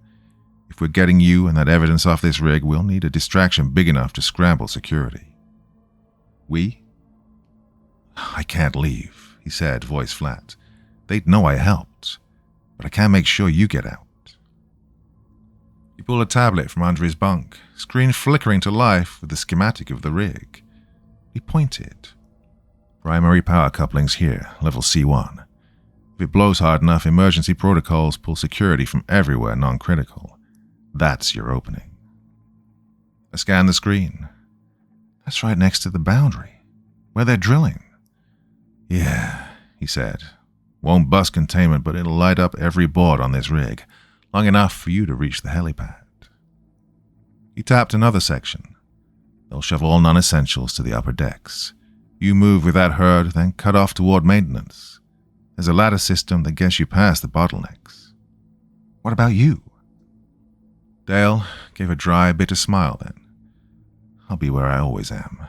if we're getting you and that evidence off this rig, we'll need a distraction big enough to scramble security." "We?" "I can't leave," he said, voice flat. "They'd know I helped, but I can't make sure you get out." He pulled a tablet from under his bunk, screen flickering to life with the schematic of the rig. He pointed. "Primary power couplings here, level C1. If it blows hard enough, emergency protocols pull security from everywhere non-critical. That's your opening." I scanned the screen. "That's right next to the boundary, where they're drilling." "Yeah," he said. "Won't bust containment, but it'll light up every board on this rig, long enough for you to reach the helipad." He tapped another section. "They'll shove all non-essentials to the upper decks. You move with that herd, then cut off toward maintenance. There's a ladder system that gets you past the bottlenecks." "What about you?" Dale gave a dry, bitter smile then. "I'll be where I always am,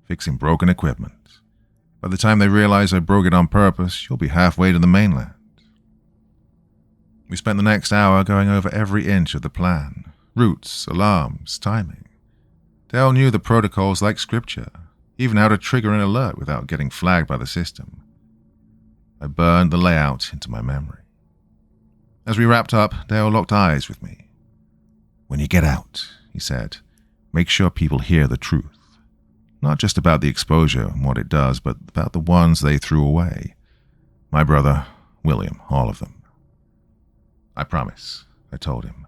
fixing broken equipment. By the time they realize I broke it on purpose, you'll be halfway to the mainland." We spent the next hour going over every inch of the plan. Routes, alarms, timing. Dale knew the protocols like scripture, even how to trigger an alert without getting flagged by the system. I burned the layout into my memory. As we wrapped up, Dale locked eyes with me. "When you get out," he said, "make sure people hear the truth. Not just about the exposure and what it does, but about the ones they threw away. My brother, William, all of them." "I promise," I told him.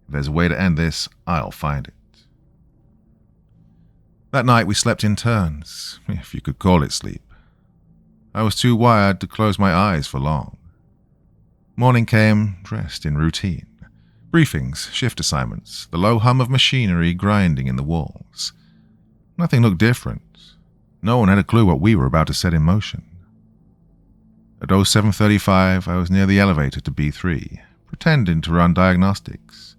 "If there's a way to end this, I'll find it." That night we slept in turns, if you could call it sleep. I was too wired to close my eyes for long. Morning came, dressed in routine. Briefings, shift assignments, the low hum of machinery grinding in the walls. Nothing looked different. No one had a clue what we were about to set in motion. At 07:35, I was near the elevator to B3, pretending to run diagnostics.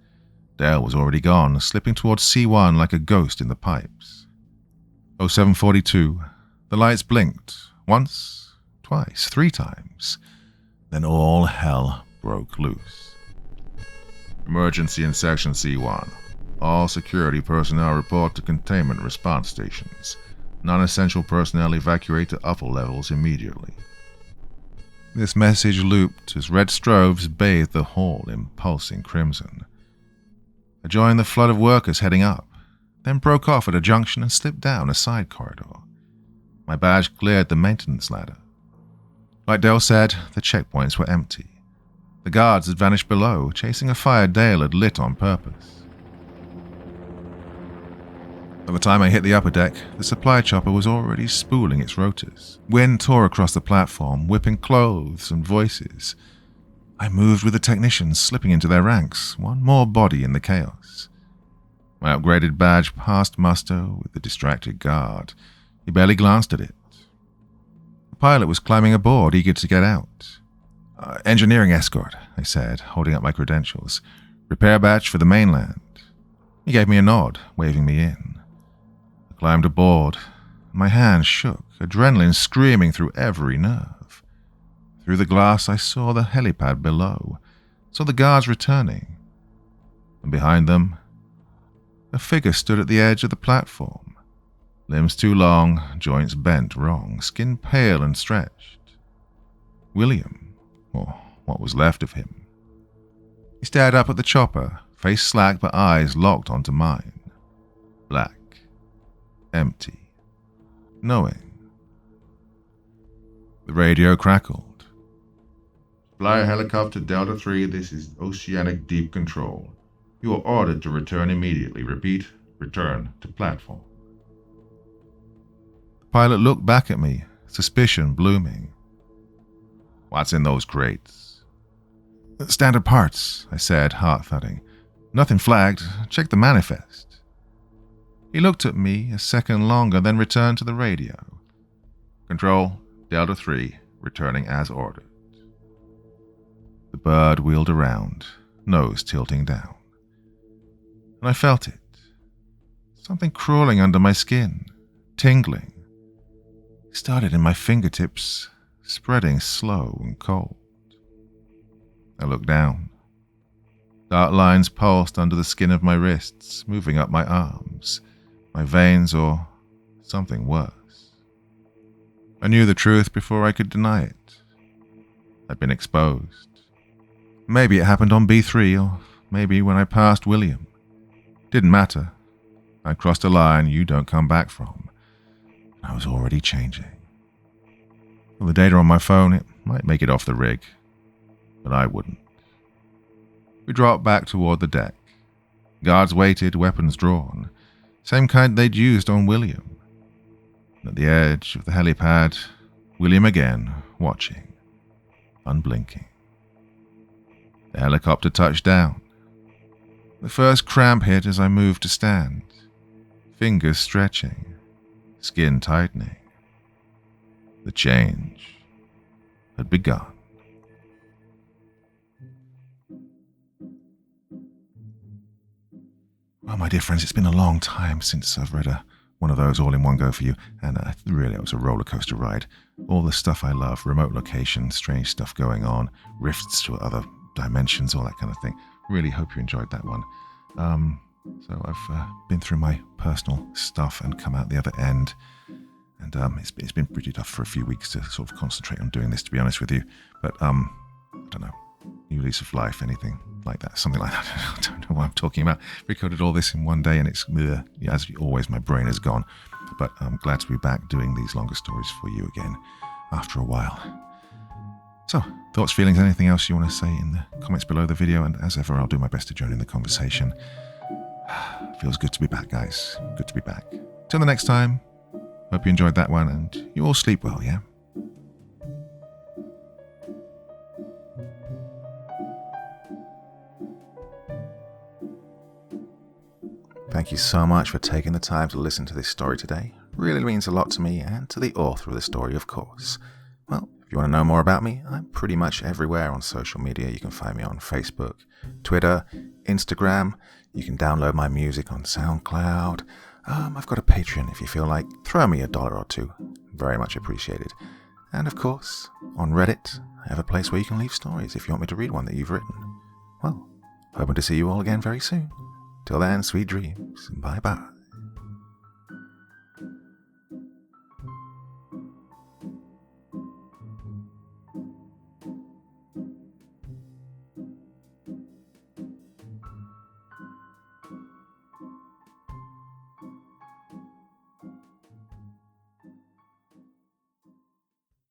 Dale was already gone, slipping towards C1 like a ghost in the pipes. 07:42, the lights blinked, once, twice, 3 times. Then all hell broke loose. Emergency in Section C1. All security personnel report to containment response stations. Non-essential personnel evacuate to upper levels immediately. This message looped as red strobes bathed the hall in pulsing crimson. I joined the flood of workers heading up, then broke off at a junction and slipped down a side corridor. My badge cleared the maintenance ladder. Like Dale said, the checkpoints were empty. The guards had vanished below, chasing a fire Dale had lit on purpose. By the time I hit the upper deck, the supply chopper was already spooling its rotors. Wind tore across the platform, whipping clothes and voices. I moved with the technicians, slipping into their ranks, one more body in the chaos. My upgraded badge passed muster with the distracted guard. He barely glanced at it. The pilot was climbing aboard, eager to get out. Engineering escort, I said, holding up my credentials. Repair batch for the mainland. He gave me a nod, waving me in. I climbed aboard. My hands shook, adrenaline screaming through every nerve. Through the glass, I saw the helipad below, saw the guards returning. And behind them, a figure stood at the edge of the platform. Limbs too long, joints bent wrong, skin pale and stretched. William, or what was left of him. He stared up at the chopper, face slack but eyes locked onto mine. Black. Empty. Knowing. The radio crackled. Fly helicopter Delta 3, this is Oceanic Deep Control. You are ordered to return immediately. Repeat, return to platform. The pilot looked back at me, suspicion blooming. What's in those crates? Standard parts, I said, heart thudding. Nothing flagged. Check the manifest. He looked at me a second longer, then returned to the radio. Control, Delta 3, returning as ordered. The bird wheeled around, nose tilting down. And I felt it. Something crawling under my skin, tingling. It started in my fingertips, spreading slow and cold. I looked down. Dark lines pulsed under the skin of my wrists, moving up my arms. My veins, or something worse. I knew the truth before I could deny it. I'd been exposed. Maybe it happened on B3, or maybe when I passed William. Didn't matter. I crossed a line you don't come back from. I was already changing. With the data on my phone, it might make it off the rig, but I wouldn't. We dropped back toward the deck. Guards waited, weapons drawn. Same kind they'd used on William. And at the edge of the helipad, William again, watching, unblinking. The helicopter touched down. The first cramp hit as I moved to stand. Fingers stretching, skin tightening. The change had begun. Well, my dear friends, it's been a long time since I've read one of those all in one go for you, and really it was a roller coaster ride. All the stuff I love, remote locations, strange stuff going on, rifts to other dimensions, all that kind of thing. Really hope you enjoyed that one. So I've been through my personal stuff and come out the other end, and it's been pretty tough for a few weeks to sort of concentrate on doing this, to be honest with you. But I don't know, new lease of life, anything like that, something like that. I don't know what I'm talking about. Recorded all this in one day, and it's, as always, my brain is gone. But I'm glad to be back doing these longer stories for you again after a while. So, thoughts, feelings, anything else you want to say in the comments below the video, and as ever, I'll do my best to join in the conversation. Feels good to be back, guys. Good to be back. Till the next time, hope you enjoyed that one, and you all sleep well, yeah?
Thank you so much for taking the time to listen to this story today. really means a lot to me and to the author of the story, of course. Well, if you want to know more about me, I'm pretty much everywhere on social media. You can find me on Facebook, Twitter, Instagram. You can download my music on SoundCloud. I've got a Patreon if you feel like. Throw me $1 or $2. Very much appreciated. And of course, on Reddit, I have a place where you can leave stories if you want me to read one that you've written. Well, hoping to see you all again very soon. Till then, sweet dreams. Bye-bye.